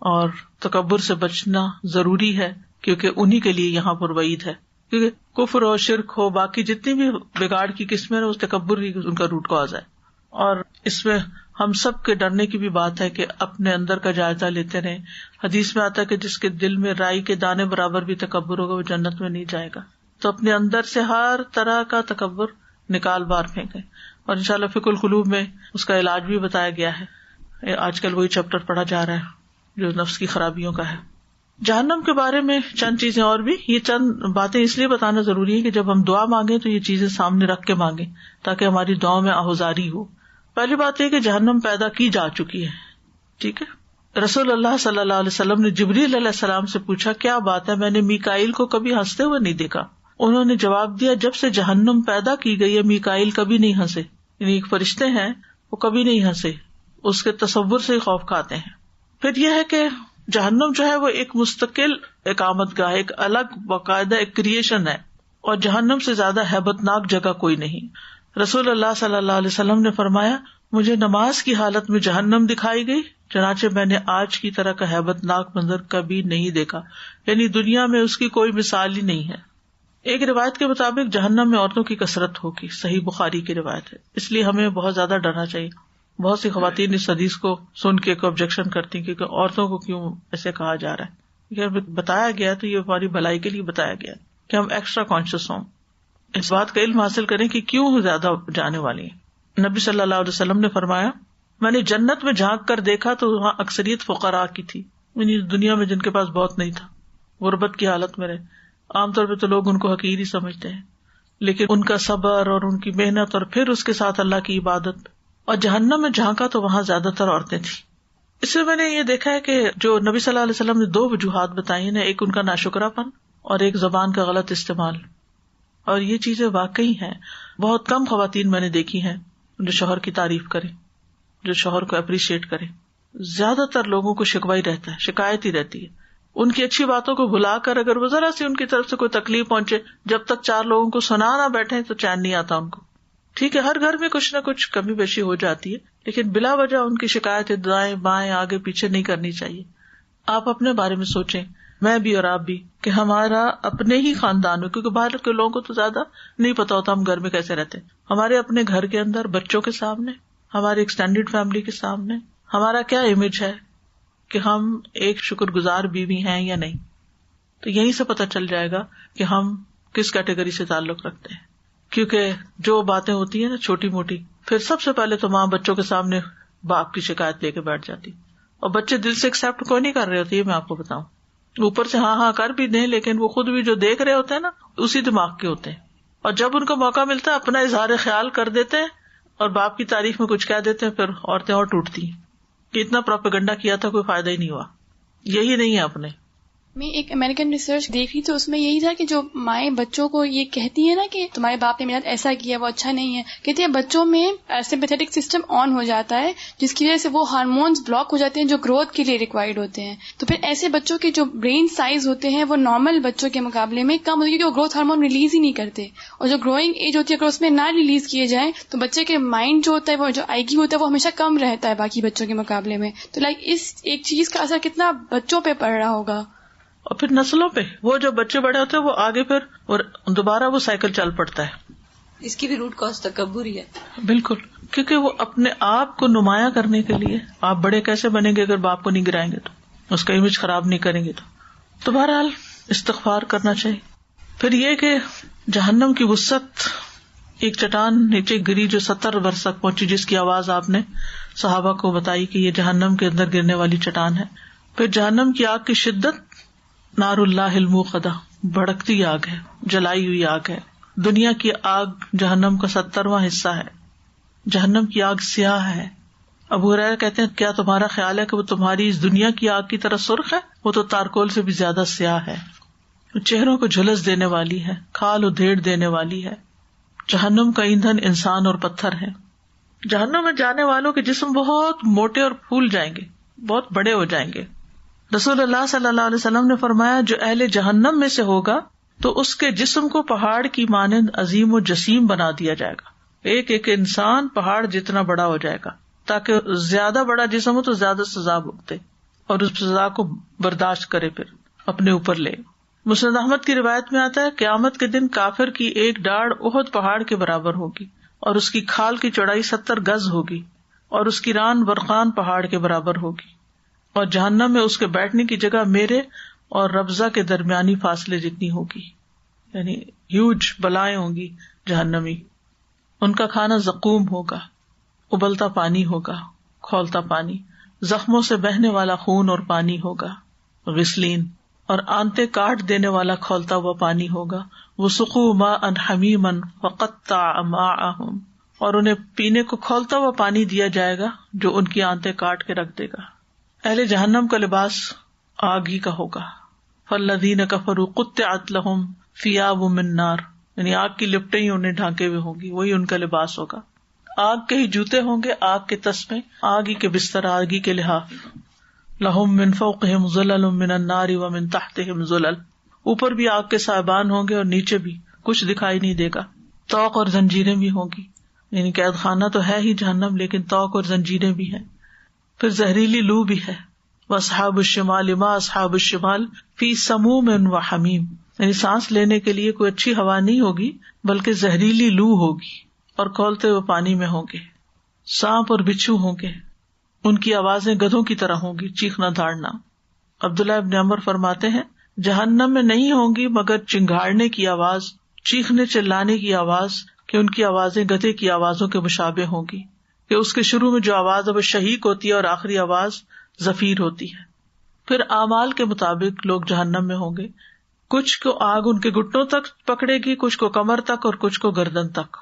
اور تکبر سے بچنا ضروری ہے کیونکہ انہی کے لیے یہاں پر وعید ہے. کیونکہ کفر ہو، شرک ہو، باقی جتنی بھی بگاڑ کی قسمیں ہیں، اس تکبر ہی ان کا روٹ کاز ہے. اور اس میں ہم سب کے ڈرنے کی بھی بات ہے کہ اپنے اندر کا جائزہ لیتے رہیں. حدیث میں آتا ہے کہ جس کے دل میں رائی کے دانے برابر بھی تکبر ہوگا وہ جنت میں نہیں جائے گا. تو اپنے اندر سے ہر طرح کا تکبر نکال باہر پھینکیں. اور انشاءاللہ فقہ القلوب میں اس کا علاج بھی بتایا گیا ہے. آج کل وہی چیپٹر پڑھا جا رہا ہے جو نفس کی خرابیوں کا ہے. جہنم کے بارے میں چند چیزیں اور بھی، یہ چند باتیں اس لیے بتانا ضروری ہے کہ جب ہم دعا مانگیں تو یہ چیزیں سامنے رکھ کے مانگیں تاکہ ہماری دعاؤں میں آہوزاری ہو. پہلی بات یہ کہ جہنم پیدا کی جا چکی ہے. ٹھیک ہے، رسول اللہ صلی اللہ علیہ وسلم نے جبریل علیہ السلام سے پوچھا کیا بات ہے، میں نے میکائیل کو کبھی ہنستے ہوئے نہیں دیکھا. انہوں نے جواب دیا جب سے جہنم پیدا کی گئی ہے میکائیل کبھی نہیں ہنسے. یعنی ایک فرشتے ہیں وہ کبھی نہیں ہنسے، اس کے تصور سے ہی خوف کھاتے ہیں. پھر یہ ہے کہ جہنم جو ہے وہ ایک مستقل اقامت گاہ، ایک الگ باقاعدہ ایک کریشن ہے، اور جہنم سے زیادہ ہیبت ناک جگہ کوئی نہیں. رسول اللہ صلی اللہ علیہ وسلم نے فرمایا مجھے نماز کی حالت میں جہنم دکھائی گئی، چنانچہ میں نے آج کی طرح کا ہیبت ناک منظر کبھی نہیں دیکھا. یعنی دنیا میں اس کی کوئی مثال ہی نہیں ہے. ایک روایت کے مطابق جہنم میں عورتوں کی کثرت ہوگی، صحیح بخاری کی روایت ہے. اس لیے ہمیں بہت زیادہ ڈرنا چاہیے. بہت سی خواتین اس حدیث کو سن کے آبجیکشن کرتی ہیں کہ عورتوں کو کیوں ایسے کہا جا رہا ہے. یہ بتایا گیا تو یہ ہماری بھلائی کے لیے بتایا گیا کہ ہم ایکسٹرا کانشیس ہوں، اس بات کا علم حاصل کریں کہ کیوں زیادہ جانے والی ہیں. نبی صلی اللہ علیہ وسلم نے فرمایا میں نے جنت میں جھانک کر دیکھا تو وہاں اکثریت فقراء کی تھی، یعنی دنیا میں جن کے پاس بہت نہیں تھا، غربت کی حالت میں رہے. عام طور پہ تو لوگ ان کو حقیر ہی سمجھتے ہیں، لیکن ان کا صبر اور ان کی محنت اور پھر اس کے ساتھ اللہ کی عبادت. اور جہنم میں جھانکا تو وہاں زیادہ تر عورتیں تھیں. اس سے میں نے یہ دیکھا ہے کہ جو نبی صلی اللہ علیہ وسلم نے 2 وجوہات بتائی ہیں، ایک ان کا ناشکرا پن اور ایک زبان کا غلط استعمال. اور یہ چیزیں واقعی ہیں. بہت کم خواتین میں نے دیکھی ہیں جو شوہر کی تعریف کریں، جو شوہر کو اپریشیٹ کریں. زیادہ تر لوگوں کو شکوہ ہی رہتا ہے، شکایت ہی رہتی ہے. ان کی اچھی باتوں کو بھلا کر اگر وہ ذرا سی ان کی طرف سے کوئی تکلیف پہنچے، جب تک 4 لوگوں کو سنا نہ بیٹھے تو چین نہیں آتا ان کو. ٹھیک ہے، ہر گھر میں کچھ نہ کچھ کمی بیشی ہو جاتی ہے، لیکن بلا وجہ ان کی شکایتیں دائیں بائیں آگے پیچھے نہیں کرنی چاہیے. آپ اپنے بارے میں سوچیں، میں بھی اور آپ بھی، کہ ہمارا اپنے ہی خاندان میں، کیونکہ باہر کے لوگوں کو تو زیادہ نہیں پتا ہوتا ہم گھر میں کیسے رہتے ہیں، ہمارے اپنے گھر کے اندر بچوں کے سامنے، ہمارے ایکسٹینڈیڈ فیملی کے سامنے ہمارا کیا امیج ہے کہ ہم ایک شکر گزار بیوی ہیں یا نہیں. تو یہیں سے پتہ چل جائے گا کہ ہم کس کیٹیگری سے تعلق رکھتے ہیں. کیونکہ جو باتیں ہوتی ہیں نا چھوٹی موٹی، پھر سب سے پہلے تو ماں بچوں کے سامنے باپ کی شکایت لے کے بیٹھ جاتی، اور بچے دل سے ایکسپٹ کوئی نہیں کر رہے ہوتے. یہ میں آپ کو بتاؤں، اوپر سے ہاں کر بھی دیں، لیکن وہ خود بھی جو دیکھ رہے ہوتے ہیں نا اسی دماغ کے ہوتے ہیں. اور جب ان کو موقع ملتا ہے اپنا اظہار خیال کر دیتے ہیں اور باپ کی تعریف میں کچھ کہہ دیتے ہیں، پھر عورتیں اور ٹوٹتی ہیں کہ اتنا پروپیگنڈا کیا تھا، کوئی فائدہ ہی نہیں ہوا. یہی نہیں ہے اپنے. میں ایک امریکن ریسرچ دیکھ رہی تو اس میں یہی تھا کہ جو مائیں بچوں کو یہ کہتی ہیں نا کہ تمہارے باپ نے میرا ایسا کیا وہ اچھا نہیں ہے، کہتے ہیں بچوں میں سمپیتھیٹک سسٹم آن ہو جاتا ہے، جس کی وجہ سے وہ ہارمونز بلاک ہو جاتے ہیں جو گروتھ کے لیے ریکوائرڈ ہوتے ہیں. تو پھر ایسے بچوں کے جو برین سائز ہوتے ہیں وہ نارمل بچوں کے مقابلے میں کم ہوتی ہے، کیونکہ وہ گروتھ ہارمون ریلیز ہی نہیں کرتے. اور جو گروئنگ ایج ہوتی ہے اگر اس میں نہ ریلیز کیے جائیں تو بچے کے مائنڈ جو ہوتا ہے، وہ جو آئی کیو ہوتا ہے، وہ ہمیشہ کم رہتا ہے باقی بچوں کے مقابلے میں. تو اس ایک چیز کا اثر کتنا بچوں پہ پڑ رہا ہوگا، اور پھر نسلوں پہ. وہ جو بچے بڑے ہوتے ہیں وہ آگے پھر اور دوبارہ وہ سائیکل چل پڑتا ہے. اس کی بھی روٹ کاز تکبر ہی ہے. بالکل، کیونکہ وہ اپنے آپ کو نمایاں کرنے کے لیے، آپ بڑے کیسے بنیں گے اگر باپ کو نہیں گرائیں گے تو، اس کا امیج خراب نہیں کریں گے تو بہرحال استغفار کرنا چاہیے. پھر یہ کہ جہنم کی وسعت، ایک چٹان نیچے گری جو 70 برس تک پہنچی، جس کی آواز آپ نے صحابہ کو بتائی کہ یہ جہنم کے اندر گرنے والی چٹان ہے. پھر جہنم کی آگ کی شدت، نار اللہ الموقدہ، بھڑکتی آگ ہے، جلائی ہوئی آگ ہے. دنیا کی آگ جہنم کا 70واں حصہ ہے. جہنم کی آگ سیاہ ہے. ابو ہریرہ کہتے ہیں کیا تمہارا خیال ہے کہ وہ تمہاری اس دنیا کی آگ کی طرح سرخ ہے؟ وہ تو تارکول سے بھی زیادہ سیاہ ہے. چہروں کو جھلس دینے والی ہے، کھال ادھیڑ دینے والی ہے. جہنم کا ایندھن انسان اور پتھر ہے. جہنم میں جانے والوں کے جسم بہت موٹے اور پھول جائیں گے، بہت بڑے ہو جائیں گے. رسول اللہ صلی اللہ علیہ وسلم نے فرمایا جو اہل جہنم میں سے ہوگا تو اس کے جسم کو پہاڑ کی مانند عظیم و جسیم بنا دیا جائے گا. ایک ایک انسان پہاڑ جتنا بڑا ہو جائے گا، تاکہ زیادہ بڑا جسم ہو تو زیادہ سزا بھگتے اور اس سزا کو برداشت کرے، پھر اپنے اوپر لے. مسند احمد کی روایت میں آتا ہے قیامت کے دن کافر کی ایک ڈاڑھ احد پہاڑ کے برابر ہوگی اور اس کی کھال کی چوڑائی 70 گز ہوگی اور اس کی ران برقان پہاڑ کے برابر ہوگی، اور جہنم میں اس کے بیٹھنے کی جگہ میرے اور ربضہ کے درمیانی فاصلے جتنی ہوگی، یعنی ہیوج بلائیں ہوں گی جہنمی. ان کا کھانا زقوم ہوگا، ابلتا پانی ہوگا، کھولتا پانی، زخموں سے بہنے والا خون اور پانی ہوگا، غسلین، اور آنتے کاٹ دینے والا کھولتا ہوا پانی ہوگا. وسقوا ماء حمیما فقطع امعاءهم، اور انہیں پینے کو کھولتا ہوا پانی دیا جائے گا جو ان کی آنتے کاٹ کے رکھ دے گا. اہل جہنم کا لباس آگ ہی کا ہوگا. فالذین کفروا قطعت لهم ثیاب من نار، یعنی آگ کی لپٹیں ہی انہیں ڈھانکے ہوئے ہوں گی، وہی ان کا لباس ہوگا. آگ کے ہی جوتے ہوں گے، آگ کے تسمے، آگ ہی کے بستر، آگ ہی کے لحاف. لہم من فوقہم ظلل من النار ومن تحتہم ظلل، اوپر بھی آگ کے سائبان ہوں گے اور نیچے بھی کچھ دکھائی نہیں دے گا. طوق اور زنجیریں بھی ہوں گی، یعنی قید خانہ تو ہے ہی جہنم، لیکن طوق اور زنجیریں بھی ہیں. پھر زہریلی لو بھی ہے. واصحاب الشمال ما اصحاب الشمال فی سموم وحمیم، یعنی سانس لینے کے لیے کوئی اچھی ہوا نہیں ہوگی بلکہ زہریلی لو ہوگی اور کھولتے ہوئے پانی میں ہوں گے. سانپ اور بچھو ہوں گے، ان کی آوازیں گدھوں کی طرح ہوں گی، چیخنا دھاڑنا. عبداللہ ابن عمر فرماتے ہیں جہنم میں نہیں ہوں گی مگر چنگھاڑنے کی آواز، چیخنے چلانے کی آواز، کہ ان کی آوازیں گدھے کی آوازوں کے مشابہ ہوں گی، کہ اس کے شروع میں جو آواز ہے وہ شہیق ہوتی ہے اور آخری آواز زفیر ہوتی ہے. پھر اعمال کے مطابق لوگ جہنم میں ہوں گے، کچھ کو آگ ان کے گھٹنوں تک پکڑے گی، کچھ کو کمر تک اور کچھ کو گردن تک.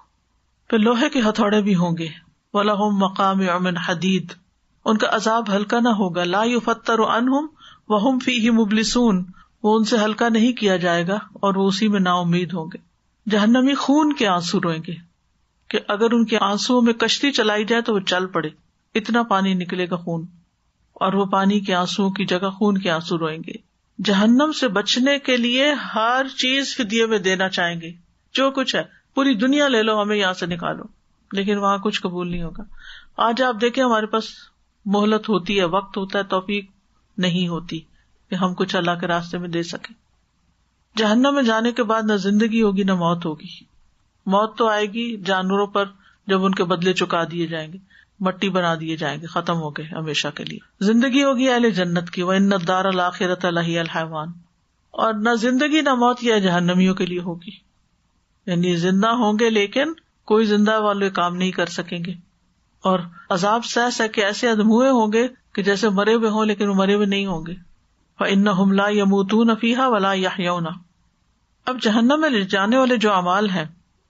پھر لوہے کے ہتھوڑے بھی ہوں گے. وَلَهُم مَّقَامِعُ مِنْ حَدِيدٍ، ان کا عذاب ہلکا نہ ہوگا. لَا يُفَتَّرُ عَنْهُمْ وَهُمْ فِيهِ مُبْلِسُونَ، وہ ان سے ہلکا نہیں کیا جائے گا اور وہ اسی میں نا امید ہوں گے. جہنمی خون کے آنسو روئیں گے کہ اگر ان کے آنسو میں کشتی چلائی جائے تو وہ چل پڑے، اتنا پانی نکلے گا خون، اور وہ پانی کے آنسو کی جگہ خون کے آنسو روئیں گے. جہنم سے بچنے کے لیے ہر چیز فدیے میں دینا چاہیں گے، جو کچھ ہے پوری دنیا لے لو، ہمیں یہاں سے نکالو، لیکن وہاں کچھ قبول نہیں ہوگا. آج آپ دیکھیں ہمارے پاس مہلت ہوتی ہے، وقت ہوتا ہے، توفیق نہیں ہوتی کہ ہم کچھ اللہ کے راستے میں دے سکیں. جہنم میں جانے کے بعد نہ زندگی ہوگی نہ موت ہوگی. موت تو آئے گی جانوروں پر جب ان کے بدلے چکا دیے جائیں گے، مٹی بنا دیے جائیں گے، ختم ہو گئے ہمیشہ کے لیے. زندگی ہوگی اہل جنت کی. وَإِنَّ الدَّارَ الْآخِرَةَ لَهِيَ الْحَيْوَانُ، اور نہ زندگی نہ موت یہ جہنمیوں کے لیے ہوگی، یعنی زندہ ہوں گے لیکن کوئی زندہ والے کام نہیں کر سکیں گے، اور عذاب سہ سہ کے ایسے ادموئے ہوں گے کہ جیسے مرے ہوئے ہوں لیکن وہ مرے ہوئے نہیں ہوں گے. فَإِنَّهُمْ لَا يَمُوتُونَ فِيهَا وَلَا يَحْيَوْنَ. اب جہنم میں لے جانے والے جو اعمال ہیں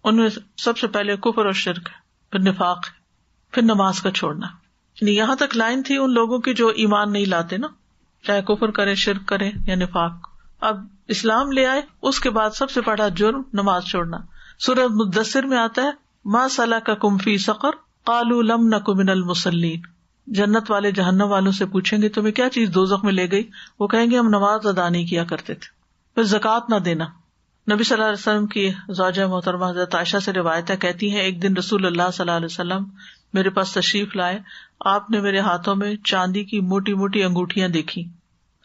ان میں سب سے پہلے کفر اور شرک ہے، پھر نفاق ہے، پھر نماز کا چھوڑنا. یعنی یہاں تک لائن تھی ان لوگوں کی جو ایمان نہیں لاتے نا، چاہے کفر کریں، شرک کریں یا نفاق. اب اسلام لے آئے، اس کے بعد سب سے بڑا جرم نماز چھوڑنا. سورۃ مدثر میں آتا ہے ما سلککم فی سقر قالوا لم نک من المصلین. جنت والے جہنم والوں سے پوچھیں گے تمہیں کیا چیز دوزخ میں لے گئی، وہ کہیں گے ہم نماز ادا نہیں کیا کرتے تھے. پھر زکوٰۃ نہ دینا. نبی صلی اللہ علیہ وسلم کی زوجہ محترمہ حضرت عائشہ سے روایت ہے، کہتی ہیں ایک دن رسول اللہ صلی اللہ علیہ وسلم میرے پاس تشریف لائے، آپ نے میرے ہاتھوں میں چاندی کی موٹی موٹی انگوٹھیاں دیکھی.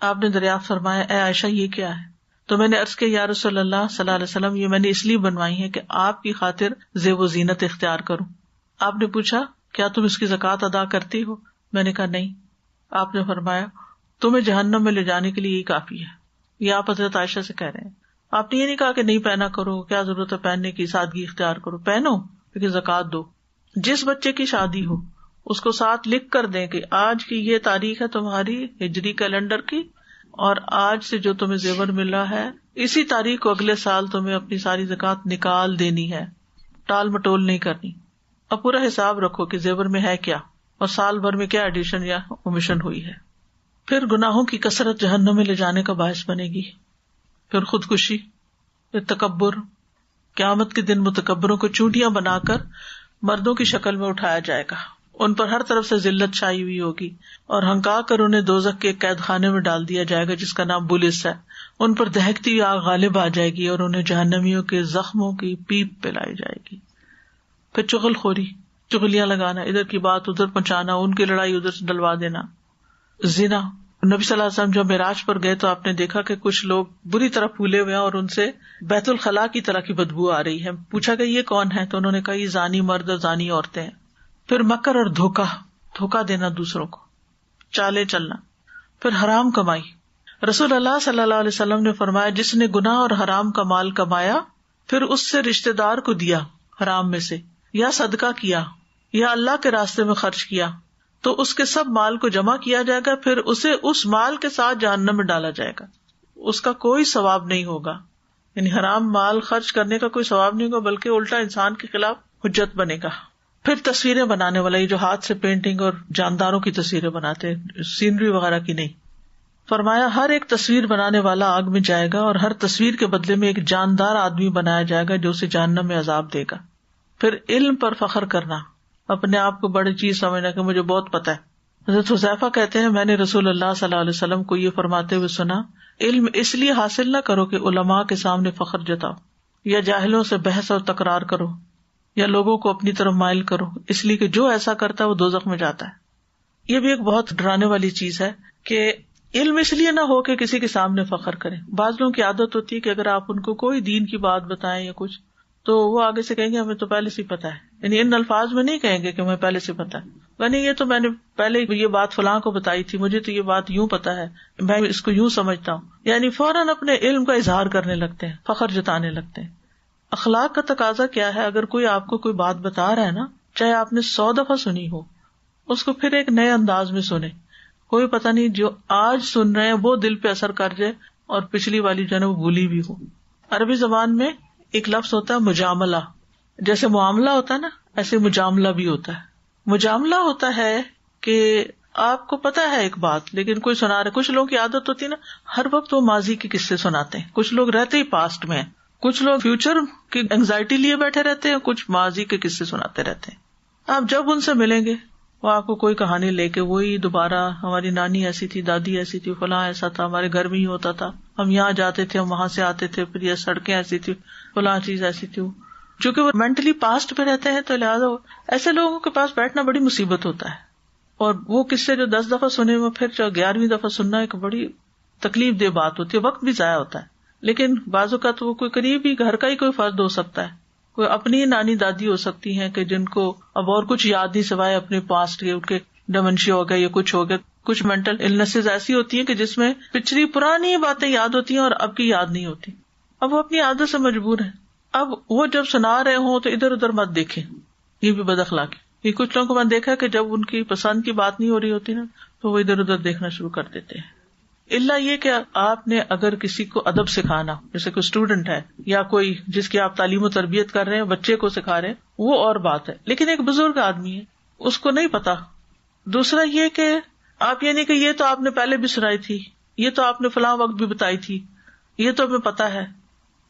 آپ نے دریافت فرمایا اے عائشہ یہ کیا ہے؟ تو میں نے عرض کیا یا رسول اللہ صلی اللہ علیہ وسلم یہ میں نے اس لیے بنوائی ہے کہ آپ کی خاطر زیب و زینت اختیار کروں. آپ نے پوچھا کیا تم اس کی زکوٰۃ ادا کرتی ہو؟ میں نے کہا نہیں. آپ نے فرمایا تمہیں جہنم میں لے جانے کے لیے یہی کافی ہے. یہ آپ حضرت عائشہ سے کہہ رہے ہیں. آپ نے یہ نہیں کہا کہ نہیں پہنا کرو، کیا ضرورت ہے پہننے کی، سادگی اختیار کرو، پہنو لیکن زکوٰۃ دو. جس بچے کی شادی ہو اس کو ساتھ لکھ کر دیں کہ آج کی یہ تاریخ ہے تمہاری ہجری کیلنڈر کی، اور آج سے جو تمہیں زیور ملا ہے اسی تاریخ کو اگلے سال تمہیں اپنی ساری زکوٰۃ نکال دینی ہے، ٹال مٹول نہیں کرنی. اب پورا حساب رکھو کہ زیور میں ہے کیا اور سال بھر میں کیا ایڈیشن یا اومیشن ہوئی ہے. پھر گناہوں کی کثرت جہنم میں لے جانے کا باعث بنے گی. پھر خودکشی، پھر تکبر. قیامت کے دن متکبروں کو چونٹیاں بنا کر مردوں کی شکل میں اٹھایا جائے گا، ان پر ہر طرف سے ذلت چھائی ہوئی ہوگی، اور ہنکا کر انہیں دوزخ کے قید خانے میں ڈال دیا جائے گا جس کا نام بلس ہے. ان پر دہکتی ہوئی آگ غالب آ جائے گی اور انہیں جہنمیوں کے زخموں کی پیپ پلائی جائے گی. پھر چغل خوری، چغلیاں لگانا، ادھر کی بات ادھر پہنچانا، ان کی لڑائی ادھر سے ڈلوا دینا. زنا، نبی صلی اللہ علیہ وسلم جب معراج پر گئے تو آپ نے دیکھا کہ کچھ لوگ بری طرح پھولے ہوئے ہیں اور ان سے بیت الخلاء کی طرح کی بدبو آ رہی ہے. پوچھا کہ یہ کون ہے؟ تو انہوں نے کہا یہ زانی مرد اور زانی عورتیں ہیں. پھر مکر اور دھوکا دینا دوسروں کو، چالے چلنا. پھر حرام کمائی. رسول اللہ صلی اللہ علیہ وسلم نے فرمایا جس نے گناہ اور حرام کا مال کمایا پھر اس سے رشتے دار کو دیا حرام میں سے، یا صدقہ کیا، یا اللہ کے راستے میں خرچ کیا، تو اس کے سب مال کو جمع کیا جائے گا، پھر اسے اس مال کے ساتھ جہنم میں ڈالا جائے گا، اس کا کوئی ثواب نہیں ہوگا. یعنی حرام مال خرچ کرنے کا کوئی ثواب نہیں ہوگا بلکہ الٹا انسان کے خلاف حجت بنے گا. پھر تصویریں بنانے والا، یہ جو ہاتھ سے پینٹنگ اور جانداروں کی تصویریں بناتے ہیں، سینری وغیرہ کی نہیں. فرمایا ہر ایک تصویر بنانے والا آگ میں جائے گا اور ہر تصویر کے بدلے میں ایک جاندار آدمی بنایا جائے گا جو اسے جہنم میں عذاب دے گا. پھر علم پر فخر کرنا، اپنے آپ کو بڑی چیز سمجھنا کہ مجھے بہت پتا ہے. حضرت حذیفہ کہتے ہیں میں نے رسول اللہ صلی اللہ علیہ وسلم کو یہ فرماتے ہوئے سنا، علم اس لیے حاصل نہ کرو کہ علماء کے سامنے فخر جتاؤ، یا جاہلوں سے بحث اور تکرار کرو، یا لوگوں کو اپنی طرف مائل کرو، اس لیے کہ جو ایسا کرتا ہے وہ دوزخ میں جاتا ہے. یہ بھی ایک بہت ڈرانے والی چیز ہے کہ علم اس لیے نہ ہو کہ کسی کے سامنے فخر کریں. بعض لوگوں کی عادت ہوتی ہے کہ اگر آپ ان کو کوئی دین کی بات بتائیں یا کچھ تو وہ آگے سے کہیں گے ہمیں تو پہلے سے ہی پتا ہے. یعنی ان الفاظ میں نہیں کہیں گے کہ ہمیں پہلے سے پتا ہے، یعنی یہ تو میں نے پہلے یہ بات فلاں کو بتائی تھی، مجھے تو یہ بات یوں پتا ہے، میں اس کو یوں سمجھتا ہوں. یعنی فوراً اپنے علم کا اظہار کرنے لگتے ہیں، فخر جتانے لگتے ہیں. اخلاق کا تقاضا کیا ہے؟ اگر کوئی آپ کو کوئی بات بتا رہا ہے نا، چاہے آپ نے 100 دفعہ سنی ہو، اس کو پھر ایک نئے انداز میں سنیں. کوئی پتہ نہیں جو آج سن رہے ہیں وہ دل پہ اثر کر جائے اور پچھلی والی جو ہے وہ بھولی بھی ہو. عربی زبان میں ایک لفظ ہوتا ہے مجاملہ. جیسے معاملہ ہوتا ہے نا، ایسے مجاملہ بھی ہوتا ہے. مجاملہ ہوتا ہے کہ آپ کو پتا ہے ایک بات لیکن کوئی سنا رہے. کچھ لوگوں کی عادت ہوتی ہے نا ہر وقت وہ ماضی کے قصے سناتے ہیں. کچھ لوگ رہتے ہی پاسٹ میں ہیں، کچھ لوگ فیوچر کی اینگزائٹی لیے بیٹھے رہتے ہیں، کچھ ماضی کے قصے سناتے رہتے ہیں. آپ جب ان سے ملیں گے وہ آپ کو کوئی کہانی لے کے وہی دوبارہ ہماری نانی ایسی تھی، دادی ایسی تھی، فلاں ایسا تھا، ہمارے گھر میں ہی ہوتا تھا، ہم یہاں جاتے تھے، ہم وہاں سے آتے تھے، پھر یہ سڑکیں ایسی تھی، فلاں چیز ایسی تھی. چونکہ وہ مینٹلی پاسٹ پہ رہتے ہیں تو لہٰذا ایسے لوگوں کے پاس بیٹھنا بڑی مصیبت ہوتا ہے. اور وہ قصے جو 10 دفعہ سنے ہوئے پھر 11ویں دفعہ سننا ایک بڑی تکلیف دہ بات ہوتی ہے، وقت بھی ضائع ہوتا ہے. لیکن بعض اوقات وہ کوئی قریب ہی گھر کا ہی کوئی فرد ہو سکتا ہے، کوئی اپنی نانی دادی ہو سکتی ہیں کہ جن کو اب اور کچھ یاد نہیں سوائے اپنے پاسٹ کے، ان کے ڈیمنشیا ہو گیا یا کچھ ہو گیا. کچھ مینٹل النیسز ایسی ہوتی ہیں کہ جس میں پچھلی پرانی باتیں یاد ہوتی ہیں اور اب کی یاد نہیں ہوتی. اب وہ اپنی عادت سے مجبور ہیں. اب وہ جب سنا رہے ہوں تو ادھر ادھر مت دیکھیں، یہ بھی بد اخلاقی. یہ کچھ لوگوں کو میں نے دیکھا کہ جب ان کی پسند کی بات نہیں ہو رہی ہوتی نا تو وہ ادھر ادھر دیکھنا شروع کر دیتے ہیں. اللہ یہ کہ آپ نے اگر کسی کو ادب سکھانا، جیسے کوئی اسٹوڈنٹ ہے یا کوئی جس کی آپ تعلیم و تربیت کر رہے ہیں، بچے کو سکھا رہے ہیں، وہ اور بات ہے. لیکن ایک بزرگ آدمی ہے، اس کو نہیں پتا. دوسرا یہ کہ آپ یہ نہیں کہ یہ تو آپ نے پہلے بھی سنائی تھی، یہ تو آپ نے فلاں وقت بھی بتائی تھی، یہ تو ہمیں پتا ہے.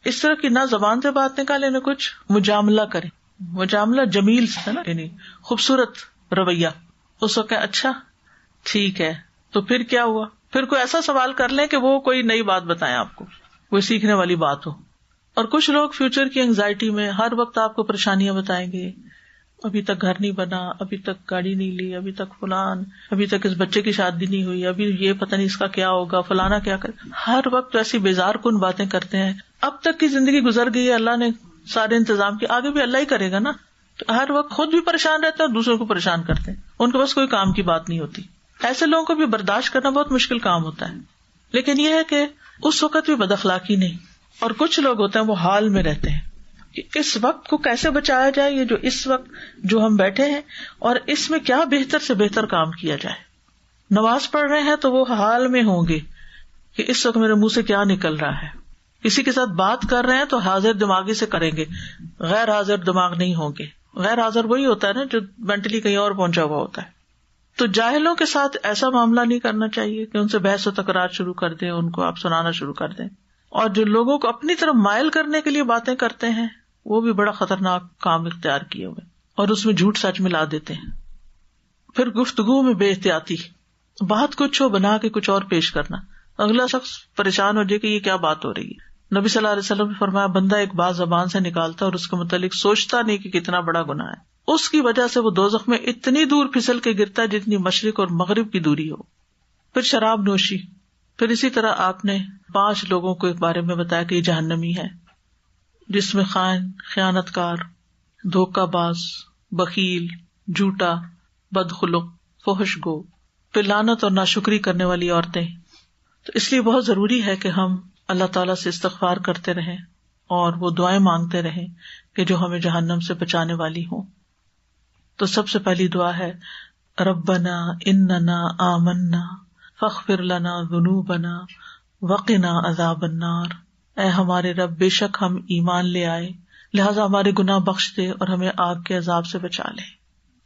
اس طرح کی نہ زبان سے بات نکالے نہ کچھ مجاملہ کرے. مجاملہ جمیل سے نا، یعنی خوبصورت رویہ. اس وقت اچھا ٹھیک ہے تو پھر کیا ہوا، پھر کوئی ایسا سوال کر لیں کہ وہ کوئی نئی بات بتائیں آپ کو، کوئی سیکھنے والی بات ہو. اور کچھ لوگ فیوچر کی اینگزائٹی میں ہر وقت آپ کو پریشانیاں بتائیں گے. ابھی تک گھر نہیں بنا، ابھی تک گاڑی نہیں لی، ابھی تک فلان، ابھی تک اس بچے کی شادی نہیں ہوئی، ابھی یہ پتہ نہیں اس کا کیا ہوگا، فلانا کیا کرے. ہر وقت ایسی بیزار کن باتیں کرتے ہیں. اب تک کی زندگی گزر گئی ہے، اللہ نے سارے انتظام کیے، آگے بھی اللہ ہی کرے گا نا. تو ہر وقت خود بھی پریشان رہتا ہے اور دوسروں کو پریشان کرتے ہیں. ان کے پاس کوئی کام کی بات نہیں ہوتی. ایسے لوگوں کو بھی برداشت کرنا بہت مشکل کام ہوتا ہے. لیکن یہ ہے کہ اس وقت بھی بد اخلاقی نہیں. اور کچھ لوگ ہوتے ہیں وہ حال میں رہتے ہیں کہ اس وقت کو کیسے بچایا جائے، یہ جو اس وقت جو ہم بیٹھے ہیں، اور اس میں کیا بہتر سے بہتر کام کیا جائے. نماز پڑھ رہے ہیں تو وہ حال میں ہوں گے کہ اس وقت میرے منہ سے کیا نکل رہا ہے. کسی کے ساتھ بات کر رہے ہیں تو حاضر دماغی سے کریں گے، غیر حاضر دماغ نہیں ہوں گے. غیر حاضر وہی ہوتا ہے نا جو مینٹلی کہیں اور پہنچا ہوا ہوتا ہے. تو جاہلوں کے ساتھ ایسا معاملہ نہیں کرنا چاہیے کہ ان سے بحث و تکرار شروع کر دیں، ان کو آپ سنانا شروع کر دیں. اور جو لوگوں کو اپنی طرف مائل کرنے کے لیے باتیں کرتے ہیں وہ بھی بڑا خطرناک کام اختیار کیے ہوئے، اور اس میں جھوٹ سچ ملا دیتے ہیں. پھر گفتگو میں بے احتیاطی، بات کچھ ہو بنا کے کچھ اور پیش کرنا، اگلا شخص پریشان ہو جائے کہ یہ کیا بات ہو رہی ہے. نبی صلی اللہ علیہ وسلم نے فرمایا بندہ ایک بات زبان سے نکالتا اور اس کے متعلق سوچتا نہیں کہ کتنا بڑا گناہ ہے، اس کی وجہ سے وہ دوزخ میں اتنی دور پھسل کے گرتا ہے جتنی مشرق اور مغرب کی دوری ہو. پھر شراب نوشی. پھر اسی طرح آپ نے 5 لوگوں کو ایک بارے میں بتایا کہ یہ جہنمی ہے، جس میں خائن، خیانت کار، دھوکہ باز، بخیل، جھوٹا، بدخلق، فحش گو، پھر لعنت اور ناشکری کرنے والی عورتیں. تو اس لیے بہت ضروری ہے کہ ہم اللہ تعالیٰ سے استغفار کرتے رہیں اور وہ دعائیں مانگتے رہیں کہ جو ہمیں جہنم سے بچانے والی ہوں. تو سب سے پہلی دعا ہے ربنا اننا آمنا فاغفر لنا ذنوبنا وقنا عذاب النار. اے ہمارے رب، بے شک ہم ایمان لے آئے، لہذا ہمارے گناہ بخش دے اور ہمیں آگ کے عذاب سے بچا لے.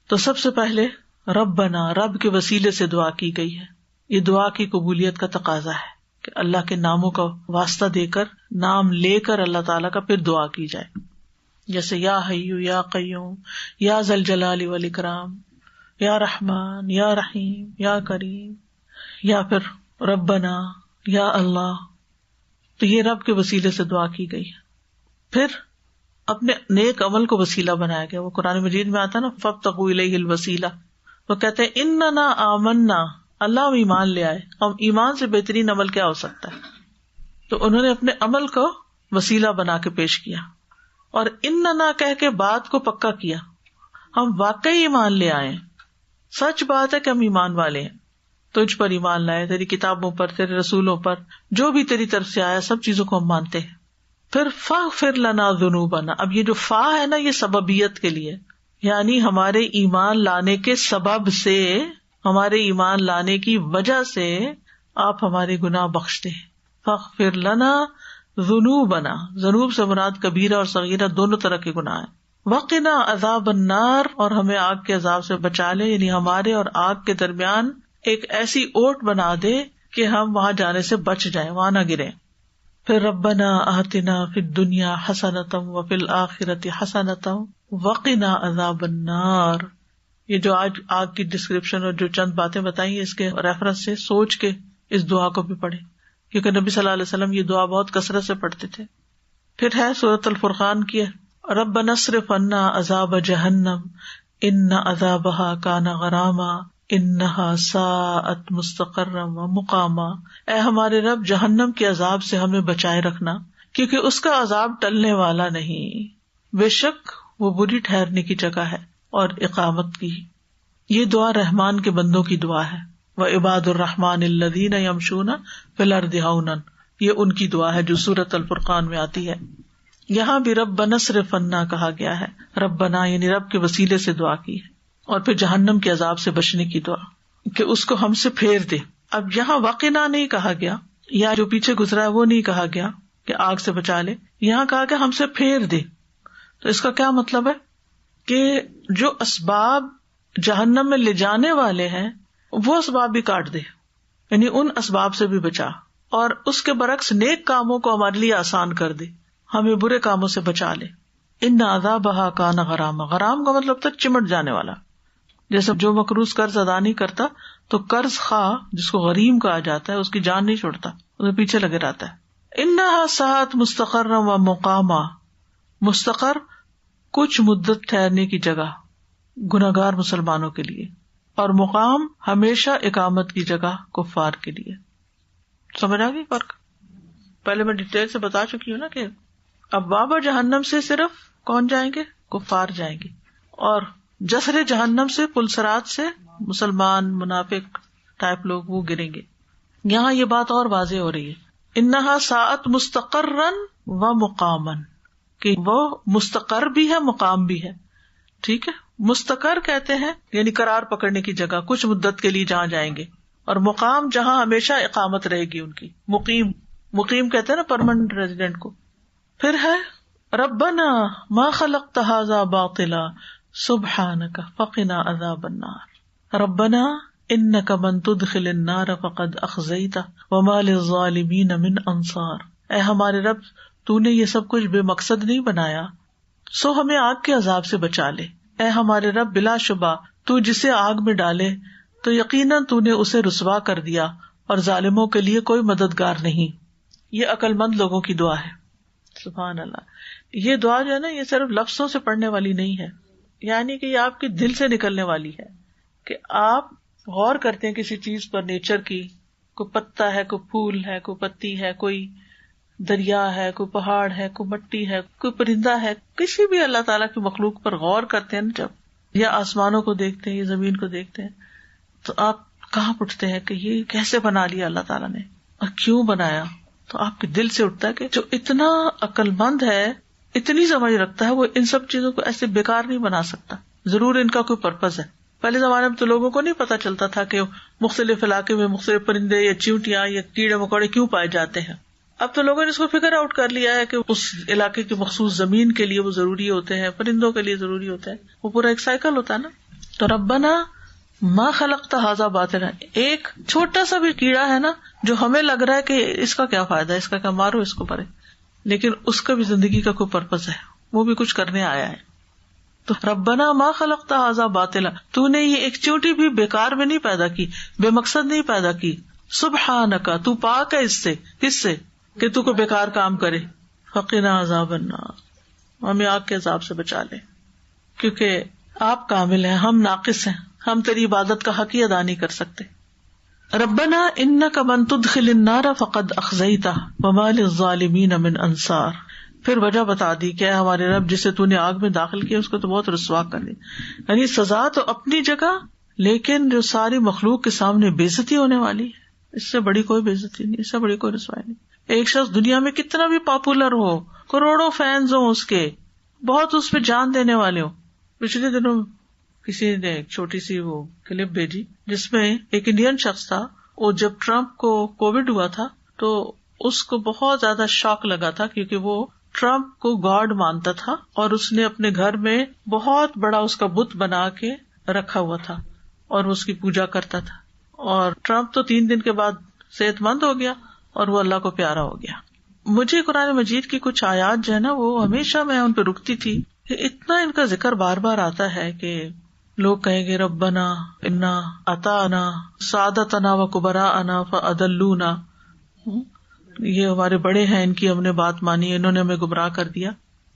تو سب سے پہلے ربنا، رب کے وسیلے سے دعا کی گئی ہے. یہ دعا کی قبولیت کا تقاضا ہے کہ اللہ کے ناموں کا واسطہ دے کر، نام لے کر اللہ تعالیٰ کا پھر دعا کی جائے، جیسے یا حیو یا قیوم یا ذل جلال والاکرام، یا رحمان یا رحیم یا کریم، یا پھر ربنا یا اللہ. تو یہ رب کے وسیلے سے دعا کی گئی ہے. پھر اپنے نیک عمل کو وسیلہ بنایا گیا. وہ قرآن مجید میں آتا نا فابتغوا الیہ الوسیلہ. وہ کہتے ہیں اننا آمنا، اللہ ہم ایمان لے آئے. ہم ایمان سے بہترین عمل کیا ہو سکتا ہے؟ تو انہوں نے اپنے عمل کو وسیلہ بنا کے پیش کیا اور اننا کہہ کے بات کو پکا کیا. ہم واقعی ایمان لے آئے، سچ بات ہے کہ ہم ایمان والے ہیں. تجھ پر ایمان لائے، تیری کتابوں پر، تیرے رسولوں پر، جو بھی تیری طرف سے آیا سب چیزوں کو ہم مانتے ہیں. پھر فاغفر لنا ذنوبنا. اب یہ جو فا ہے نا، یہ سببیت کے لیے، یعنی ہمارے ایمان لانے کے سبب سے، ہمارے ایمان لانے کی وجہ سے آپ ہمارے گناہ بخش دیں. فاغفر لنا ذنوبنا، ذنوب سے مراد کبیرہ اور صغیرہ دونوں طرح کے گناہ ہیں. وقنا عذاب النار، اور ہمیں آگ کے عذاب سے بچا لے، یعنی ہمارے اور آگ کے درمیان ایک ایسی اوٹ بنا دے کہ ہم وہاں جانے سے بچ جائیں، وہاں نہ گریں. پھر ربنا آتنا فی الدنیا حسنۃ وفی الآخرۃ حسنۃ وقنا عذاب النار. یہ جو آج آگ کی ڈسکرپشن اور جو چند باتیں بتائی اس کے ریفرنس سے سوچ کے اس دعا کو بھی پڑھیں، کیونکہ نبی صلی اللہ علیہ وسلم یہ دعا بہت کثرت سے پڑھتے تھے. پھر ہے سورۃ الفرقان کی ربنا اصرف عنا عذاب جہنم ان عذابها کان غراما انہا ساءت مستقرا و مقاما. اے ہمارے رب، جہنم کے عذاب سے ہمیں بچائے رکھنا، کیونکہ اس کا عذاب ٹلنے والا نہیں، بے شک وہ بری ٹھہرنے کی جگہ ہے اور اقامت کی. یہ دعا رحمان کے بندوں کی دعا ہے. وعباد الرحمن الذین یمشون فی الارض ہونا، یہ ان کی دعا ہے جو سورۃ الفرقان میں آتی ہے. یہاں بھی ربنا اصرف عنا کہا گیا ہے. ربنا یعنی رب کے وسیلے سے دعا کی ہے. اور پھر جہنم کے عذاب سے بچنے کی دعا کہ اس کو ہم سے پھیر دے. اب یہاں وقنا نہیں کہا گیا، یا جو پیچھے گزرا ہے وہ نہیں کہا گیا کہ آگ سے بچا لے، یہاں کہا کہ ہم سے پھیر دے. تو اس کا کیا مطلب ہے کہ جو اسباب جہنم میں لے جانے والے ہیں وہ اسباب بھی کاٹ دے، یعنی ان اسباب سے بھی بچا، اور اس کے برعکس نیک کاموں کو ہمارے لیے آسان کر دے، ہمیں برے کاموں سے بچا لے. ان عذابہا کان غراما، غرام کا مطلب تھا چمٹ جانے والا. جیسے جو مقروض قرض ادا نہیں کرتا تو قرض خواہ جس کو غریم کہا جاتا ہے اس کی جان نہیں چھوڑتا، اسے پیچھے لگے رہتا ہے. انہا ساعت مستقرا و مقاما، مستقر کچھ مدت ٹھہرنے کی جگہ گناہگار مسلمانوں کے لیے، اور مقام ہمیشہ اقامت کی جگہ کفار کے لیے. سمجھ آ گئی فرق؟ پہلے میں ڈیٹیل سے بتا چکی ہوں نا کہ اب بابا جہنم سے صرف کون جائیں گے؟ کفار جائیں گے، اور جسر جہنم سے پلسرات سے مسلمان منافق ٹائپ لوگ وہ گریں گے. یہاں یہ بات اور واضح ہو رہی ہے، انہا ساعت مستقرن و مقامن، کہ وہ مستقر بھی ہے مقام بھی ہے. ٹھیک ہے، مستقر کہتے ہیں یعنی قرار پکڑنے کی جگہ، کچھ مدت کے لیے جہاں جائیں گے، اور مقام جہاں ہمیشہ اقامت رہے گی ان کی. مقیم کہتے ہیں نا پرماننٹ ریزیڈنٹ کو. پھر ہے ربنا ما خلقت ھذا باطلا سبحانک فقنا عذاب النار. ربنا انک من تدخل النار فقد اخزیتہ وما للظالمین من انصار. اے ہمارے رب، تو نے یہ سب کچھ بے مقصد نہیں بنایا، سو ہمیں آگ کے عذاب سے بچا لے. اے ہمارے رب، بلا شبہ تو جسے آگ میں ڈالے تو یقیناً تو نے اسے رسوا کر دیا، اور ظالموں کے لیے کوئی مددگار نہیں. یہ عقل مند لوگوں کی دعا ہے. سبحان اللہ. یہ دعا جو ہے نا، یہ صرف لفظوں سے پڑھنے والی نہیں ہے، یعنی کہ یہ آپ کے دل سے نکلنے والی ہے کہ آپ غور کرتے ہیں کسی چیز پر، نیچر کی کوئی پتا ہے، کوئی پھول ہے، کوئی پتی ہے، کوئی دریا ہے، کوئی پہاڑ ہے، کوئی مٹی ہے، کوئی پرندہ ہے. کسی بھی اللہ تعالیٰ کی مخلوق پر غور کرتے ہیں جب، یا آسمانوں کو دیکھتے ہیں یا زمین کو دیکھتے ہیں، تو آپ کہاں اٹھتے ہیں کہ یہ کیسے بنا لیا اللہ تعالیٰ نے اور کیوں بنایا. تو آپ کے دل سے اٹھتا ہے کہ جو اتنا عقل مند ہے، اتنی سمجھ رکھتا ہے، وہ ان سب چیزوں کو ایسے بیکار نہیں بنا سکتا. ضرور ان کا کوئی پرپز ہے. پہلے زمانے میں تو لوگوں کو نہیں پتا چلتا تھا کہ مختلف علاقے میں مختلف پرندے یا چیونٹیاں یا کیڑے مکوڑے کیوں پائے جاتے ہیں. اب تو لوگوں نے اس کو فگر آؤٹ کر لیا ہے کہ اس علاقے کی مخصوص زمین کے لیے وہ ضروری ہوتے ہیں، پرندوں کے لیے ضروری ہوتے ہیں. وہ پورا ایک سائیکل ہوتا ہے نا. تو ربنا ما خلقت ھذا باطلا، ایک چھوٹا سا بھی کیڑا ہے نا جو ہمیں لگ رہا ہے کہ اس کا کیا فائدہ ہے، اس کا کیا، مارو اس کو پرے، لیکن اس کا بھی زندگی کا کوئی پرپز ہے، وہ بھی کچھ کرنے آیا ہے. تو ربنا ما خلقت ھذا باطلا، تو نے یہ ایک چیونٹی بھی بیکار میں نہیں پیدا کی، بے مقصد نہیں پیدا کی. سبحانک، تو پاک ہے اس سے، کس سے کہ تو کو بیکار کام کرے. فقنا عذاب النار، ہمیں آگ کے عذاب سے بچا لے، کیونکہ آپ کامل ہیں، ہم ناقص ہیں، ہم تیری عبادت کا حق ہی ادا نہیں کر سکتے. ربنا انک من تدخل النار فقد اخزیتہ وما للظالمین من انصار. پھر وجہ بتا دی کہ ہمارے رب جسے تو نے آگ میں داخل کیا اس کو تو بہت رسوا کر دی. یعنی سزا تو اپنی جگہ، لیکن جو ساری مخلوق کے سامنے بے عزتی ہونے والی ہے، اس سے بڑی کوئی بے عزتی نہیں، اس سے بڑی کوئی رسوائی نہیں. ایک شخص دنیا میں کتنا بھی پاپولر ہو، کروڑوں فینز ہوں اس کے، بہت اس پہ جان دینے والے ہوں. پچھلے دنوں کسی نے ایک چھوٹی سی وہ کلپ بھیجی جس میں ایک انڈین شخص تھا. وہ جب ٹرمپ کو کووڈ ہوا تھا تو اس کو بہت زیادہ شاک لگا تھا، کیونکہ وہ ٹرمپ کو گاڈ مانتا تھا اور اس نے اپنے گھر میں بہت بڑا اس کا بت بنا کے رکھا ہوا تھا اور اس کی پوجا کرتا تھا. اور ٹرمپ تو 3 دن کے بعد صحت مند ہو گیا اور وہ اللہ کو پیارا ہو گیا. مجھے قرآن مجید کی کچھ آیات جو ہے نا، وہ ہمیشہ میں ان پہ رکتی تھی کہ اتنا ان کا ذکر بار بار آتا ہے کہ لوگ کہیں گے ربنا انا اطعنا سادتنا و کبراءنا فاضلونا، یہ ہمارے بڑے ہیں، ان کی ہم نے بات مانی، انہوں نے ہمیں گمراہ کر دیا.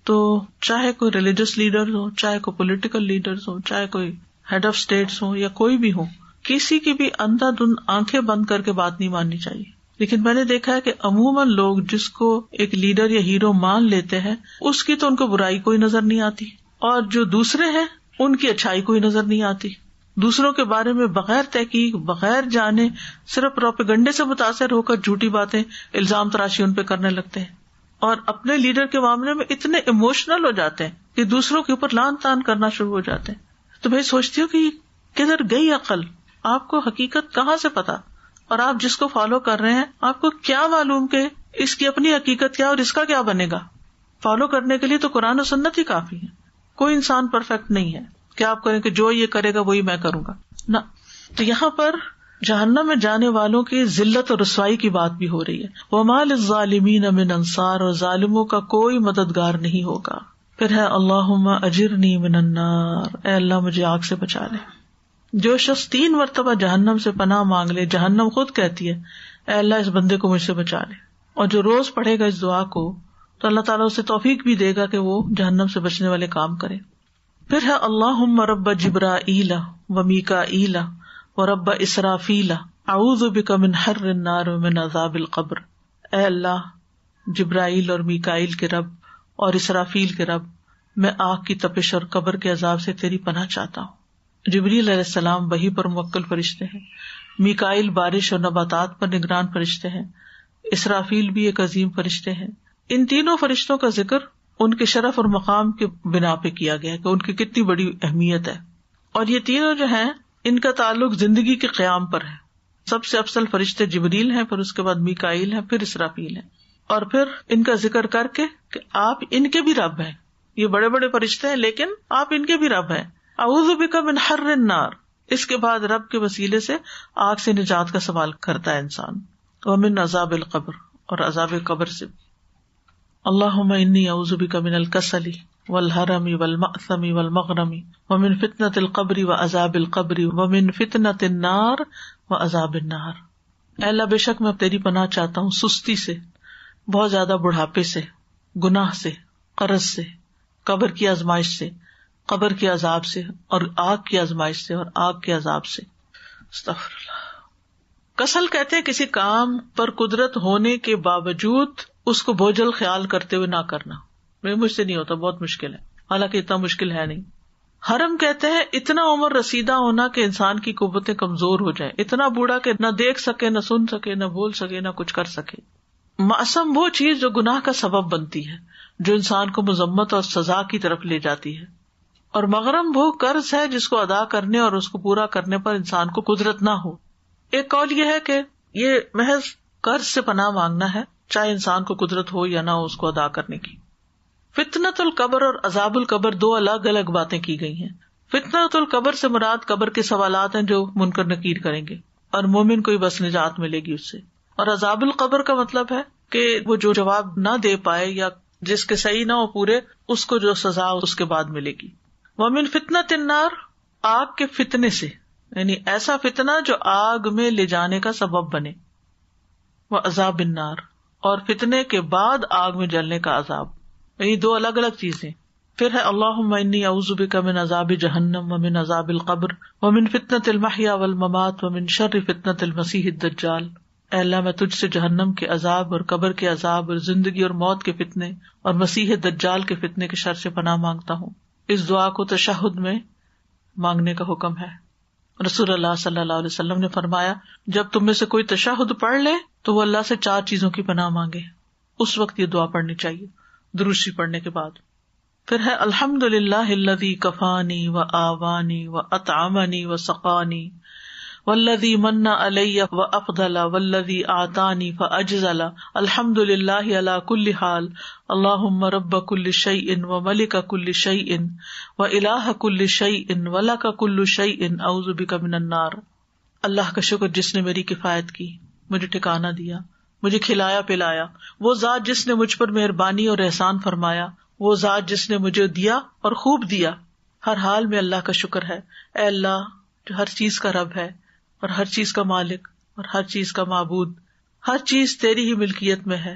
تو چاہے کوئی ریلیجس لیڈر ہو، چاہے کوئی پولیٹیکل لیڈرز ہو، چاہے کوئی ہیڈ آف اسٹیٹس ہو یا کوئی بھی ہو، کسی کی بھی اندھا دھند آنکھیں بند کر کے بات نہیں ماننی چاہیے. لیکن میں نے دیکھا ہے کہ عموماً لوگ جس کو ایک لیڈر یا ہیرو مان لیتے ہیں اس کی تو ان کو برائی کوئی نظر نہیں آتی، اور جو دوسرے ہیں ان کی اچھائی کوئی نظر نہیں آتی. دوسروں کے بارے میں بغیر تحقیق، بغیر جانے، صرف پروپیگنڈے سے متاثر ہو کر جھوٹی باتیں، الزام تراشی ان پہ کرنے لگتے ہیں، اور اپنے لیڈر کے معاملے میں اتنے ایموشنل ہو جاتے ہیں کہ دوسروں کے اوپر لعن طعن کرنا شروع ہو جاتے ہیں. تو میں سوچتی ہوں کہ کدھر گئی عقل؟ آپ کو حقیقت کہاں سے پتا؟ اور آپ جس کو فالو کر رہے ہیں آپ کو کیا معلوم کہ اس کی اپنی حقیقت کیا اور اس کا کیا بنے گا؟ فالو کرنے کے لیے تو قرآن و سنت ہی کافی ہے. کوئی انسان پرفیکٹ نہیں ہے کہ آپ کریں کہ جو یہ کرے گا وہی میں کروں گا، نہ. تو یہاں پر جہنم میں جانے والوں کی ذلت اور رسوائی کی بات بھی ہو رہی ہے. وَمَا لِلظَّالِمِينَ مِنْ انصار، اور ظالموں کا کوئی مددگار نہیں ہوگا. پھر ہے اللہم اجرنی من النار، اے اللہ مجھے آگ سے بچا لے. جو شخص 3 مرتبہ جہنم سے پناہ مانگ لے، جہنم خود کہتی ہے اے اللہ اس بندے کو مجھ سے بچا لے، اور جو روز پڑھے گا اس دعا کو تو اللہ تعالیٰ اسے توفیق بھی دے گا کہ وہ جہنم سے بچنے والے کام کرے. پھر ہے اللہم رب جبرائیل و میکائیل و رب اسرافیل اعوذ بک من حر النار و من عذاب القبر. اے اللہ جبرائیل اور میکائیل کے رب اور اسرافیل کے رب، میں آگ کی تپش اور قبر کے عذاب سے تیری پناہ چاہتا ہوں. جبریل علیہ السلام وحی پر موکل فرشتے ہیں، میکائیل بارش اور نباتات پر نگران فرشتے ہیں، اسرافیل بھی ایک عظیم فرشتے ہیں. ان تینوں فرشتوں کا ذکر ان کے شرف اور مقام کے بنا پہ کیا گیا کہ ان کی کتنی بڑی اہمیت ہے. اور یہ تینوں جو ہیں ان کا تعلق زندگی کے قیام پر ہے. سب سے افضل فرشتے جبریل ہیں، پھر اس کے بعد میکائیل ہیں، پھر اسرافیل ہیں. اور پھر ان کا ذکر کر کے کہ آپ ان کے بھی رب ہیں. یہ بڑے بڑے فرشتے ہیں لیکن آپ ان کے بھی رب ہیں. اعوذ بک من حر النار، اس کے بعد رب کے وسیلے سے آگ سے نجات کا سوال کرتا ہے انسان. ومن عذاب القبر، اور عذاب قبر سے. اللہم انی اعوذ بک من الکسل والحرم والمأثم والمغرم ومن فتنة القبر وعذاب القبر ومن فتنة النار وعذاب النار. اے اللہ بے شک میں تیری پناہ چاہتا ہوں سستی سے، بہت زیادہ بڑھاپے سے، گناہ سے، قرض سے، قبر کی آزمائش سے، قبر کے عذاب سے، اور آگ کی آزمائش سے اور آگ کے عذاب سے. استغفر اللہ. کسل کہتے ہیں کسی کام پر قدرت ہونے کے باوجود اس کو بوجھل خیال کرتے ہوئے نہ کرنا. مجھ سے نہیں ہوتا، بہت مشکل ہے، حالانکہ اتنا مشکل ہے نہیں. حرم کہتے ہیں اتنا عمر رسیدہ ہونا کہ انسان کی قوتیں کمزور ہو جائیں، اتنا بوڑھا کہ نہ دیکھ سکے، نہ سن سکے، نہ بول سکے، نہ کچھ کر سکے. معصم وہ چیز جو گناہ کا سبب بنتی ہے، جو انسان کو مذمت اور سزا کی طرف لے جاتی ہے. اور مغرم وہ قرض ہے جس کو ادا کرنے اور اس کو پورا کرنے پر انسان کو قدرت نہ ہو. ایک قول یہ ہے کہ یہ محض قرض سے پناہ مانگنا ہے، چاہے انسان کو قدرت ہو یا نہ ہو اس کو ادا کرنے کی. فتنۃ القبر اور عذاب القبر دو الگ الگ باتیں کی گئی ہیں. فتنۃ القبر سے مراد قبر کے سوالات ہیں جو منکر نکیر کریں گے اور مومن کو ہی بس نجات ملے گی اس سے. اور عذاب القبر کا مطلب ہے کہ وہ جو جواب نہ دے پائے یا جس کے صحیح نہ ہو پورے، اس کو جو سزا اس کے بعد ملے گی. ومن فتنۃ النار، آگ کے فتنے سے، یعنی ایسا فتنہ جو آگ میں لے جانے کا سبب بنے. وعذاب النار، اور فتنے کے بعد آگ میں جلنے کا عذاب. یعنی دو الگ الگ چیزیں. پھر ہے اللہم انی اعوذ بک من عذاب جہنم ومن عذاب القبر ومن فتنۃ المحیا والممات ومن شر فتنۃ المسیح الدجال. اے اللہ میں تجھ سے جہنم کے عذاب اور قبر کے عذاب اور زندگی اور موت کے فتنے اور مسیح دجال کے فتنے کے شر سے پناہ مانگتا ہوں. اس دعا کو تشہد میں مانگنے کا حکم ہے. رسول اللہ صلی اللہ علیہ وسلم نے فرمایا جب تم میں سے کوئی تشہد پڑھ لے تو وہ اللہ سے 4 چیزوں کی پناہ مانگے. اس وقت یہ دعا پڑھنی چاہیے درود شریف پڑھنے کے بعد. پھر ہے الحمد للہ الذی کفانی و آوانی و اطعمنی و سقانی والذی من علی و افضل والذی آتانی فاجزل الحمد للہ علی کل حال اللہم رب کل شیء و ملک کل شیء و الہ کل شیء و لک کل شیء اعوذ بک من النار. اللہ کا شکر جس نے میری کفایت کی، مجھے ٹھکانہ دیا، مجھے کھلایا پلایا، وہ ذات جس نے مجھ پر مہربانی اور احسان فرمایا، وہ ذات جس نے مجھے دیا اور خوب دیا. ہر حال میں اللہ کا شکر ہے. اے اللہ جو ہر چیز کا رب ہے اور ہر چیز کا مالک اور ہر چیز کا معبود، ہر چیز تیری ہی ملکیت میں ہے،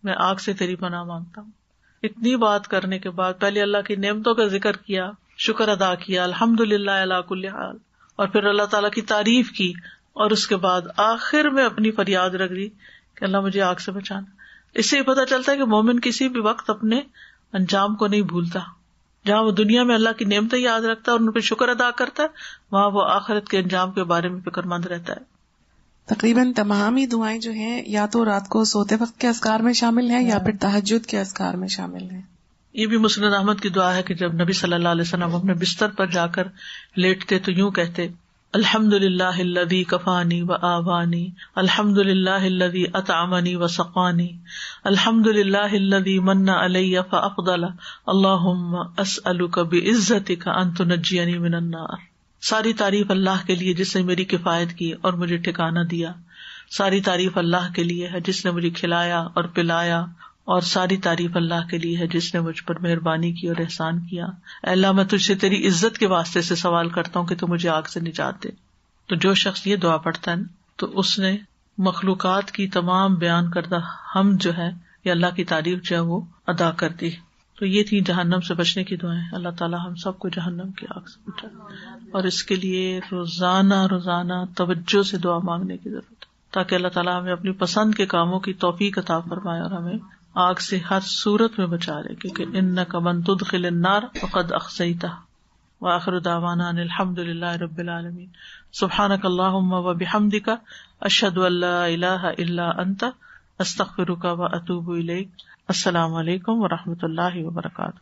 میں آگ سے تیری پناہ مانگتا ہوں. اتنی بات کرنے کے بعد پہلے اللہ کی نعمتوں کا ذکر کیا، شکر ادا کیا، الحمدللہ علی کل حال، اور پھر اللہ تعالیٰ کی تعریف کی، اور اس کے بعد آخر میں اپنی فریاد رکھ دی کہ اللہ مجھے آگ سے بچانا. اس سے یہ پتہ چلتا ہے کہ مومن کسی بھی وقت اپنے انجام کو نہیں بھولتا. جہاں وہ دنیا میں اللہ کی نعمتیں یاد رکھتا ہے اور ان پہ شکر ادا کرتا ہے، وہاں وہ آخرت کے انجام کے بارے میں فکر مند رہتا ہے. تقریباً تمام ہی دعائیں جو ہیں یا تو رات کو سوتے وقت کے اذکار میں شامل ہیں یا پھر تہجد کے اذکار میں شامل ہیں. یہ بھی مسند احمد کی دعا ہے کہ جب نبی صلی اللہ علیہ وسلم اپنے بستر پر جا کر لیٹتے تو یوں کہتے الحمد للہ الذی کفانی و آوانی الحمد للہ الذی اطعمنی و سقانی الحمد للہ الذی من علی فافضل اللہم اسألک بعزتک ان تنجینی من النار. ساری تعریف اللہ کے لیے جس نے میری کفایت کی اور مجھے ٹھکانہ دیا. ساری تعریف اللہ کے لیے ہے جس نے مجھے کھلایا اور پلایا، اور ساری تعریف اللہ کے لیے ہے جس نے مجھ پر مہربانی کی اور احسان کیا. اے اللہ میں تجھ سے تیری عزت کے واسطے سے سوال کرتا ہوں کہ تو مجھے آگ سے نجات دے. تو جو شخص یہ دعا پڑھتا ہے نا تو اس نے مخلوقات کی تمام بیان کردہ حمد جو ہے یا اللہ کی تعریف جو ہے وہ ادا کر دی. تو یہ تھی جہنم سے بچنے کی دعائیں. اللہ تعالیٰ ہم سب کو جہنم کی آگ سے بچائے، اور اس کے لیے روزانہ توجہ سے دعا مانگنے کی ضرورت ہے تاکہ اللہ تعالیٰ ہمیں اپنی پسند کے کاموں کی توفیق عطا فرمائے اور ہمیں آگ سے ہر صورت میں بچا لے، کیونکہ انک من تدخل النار فقد اخزیتہ. وآخر دعوانا ان الحمد للہ رب العالمین. سبحانک اللہم وبحمدک اشہد ان لا الہ الا انت استغفرک واتوب الیک. السلام علیکم ورحمۃ اللہ وبرکاتہ.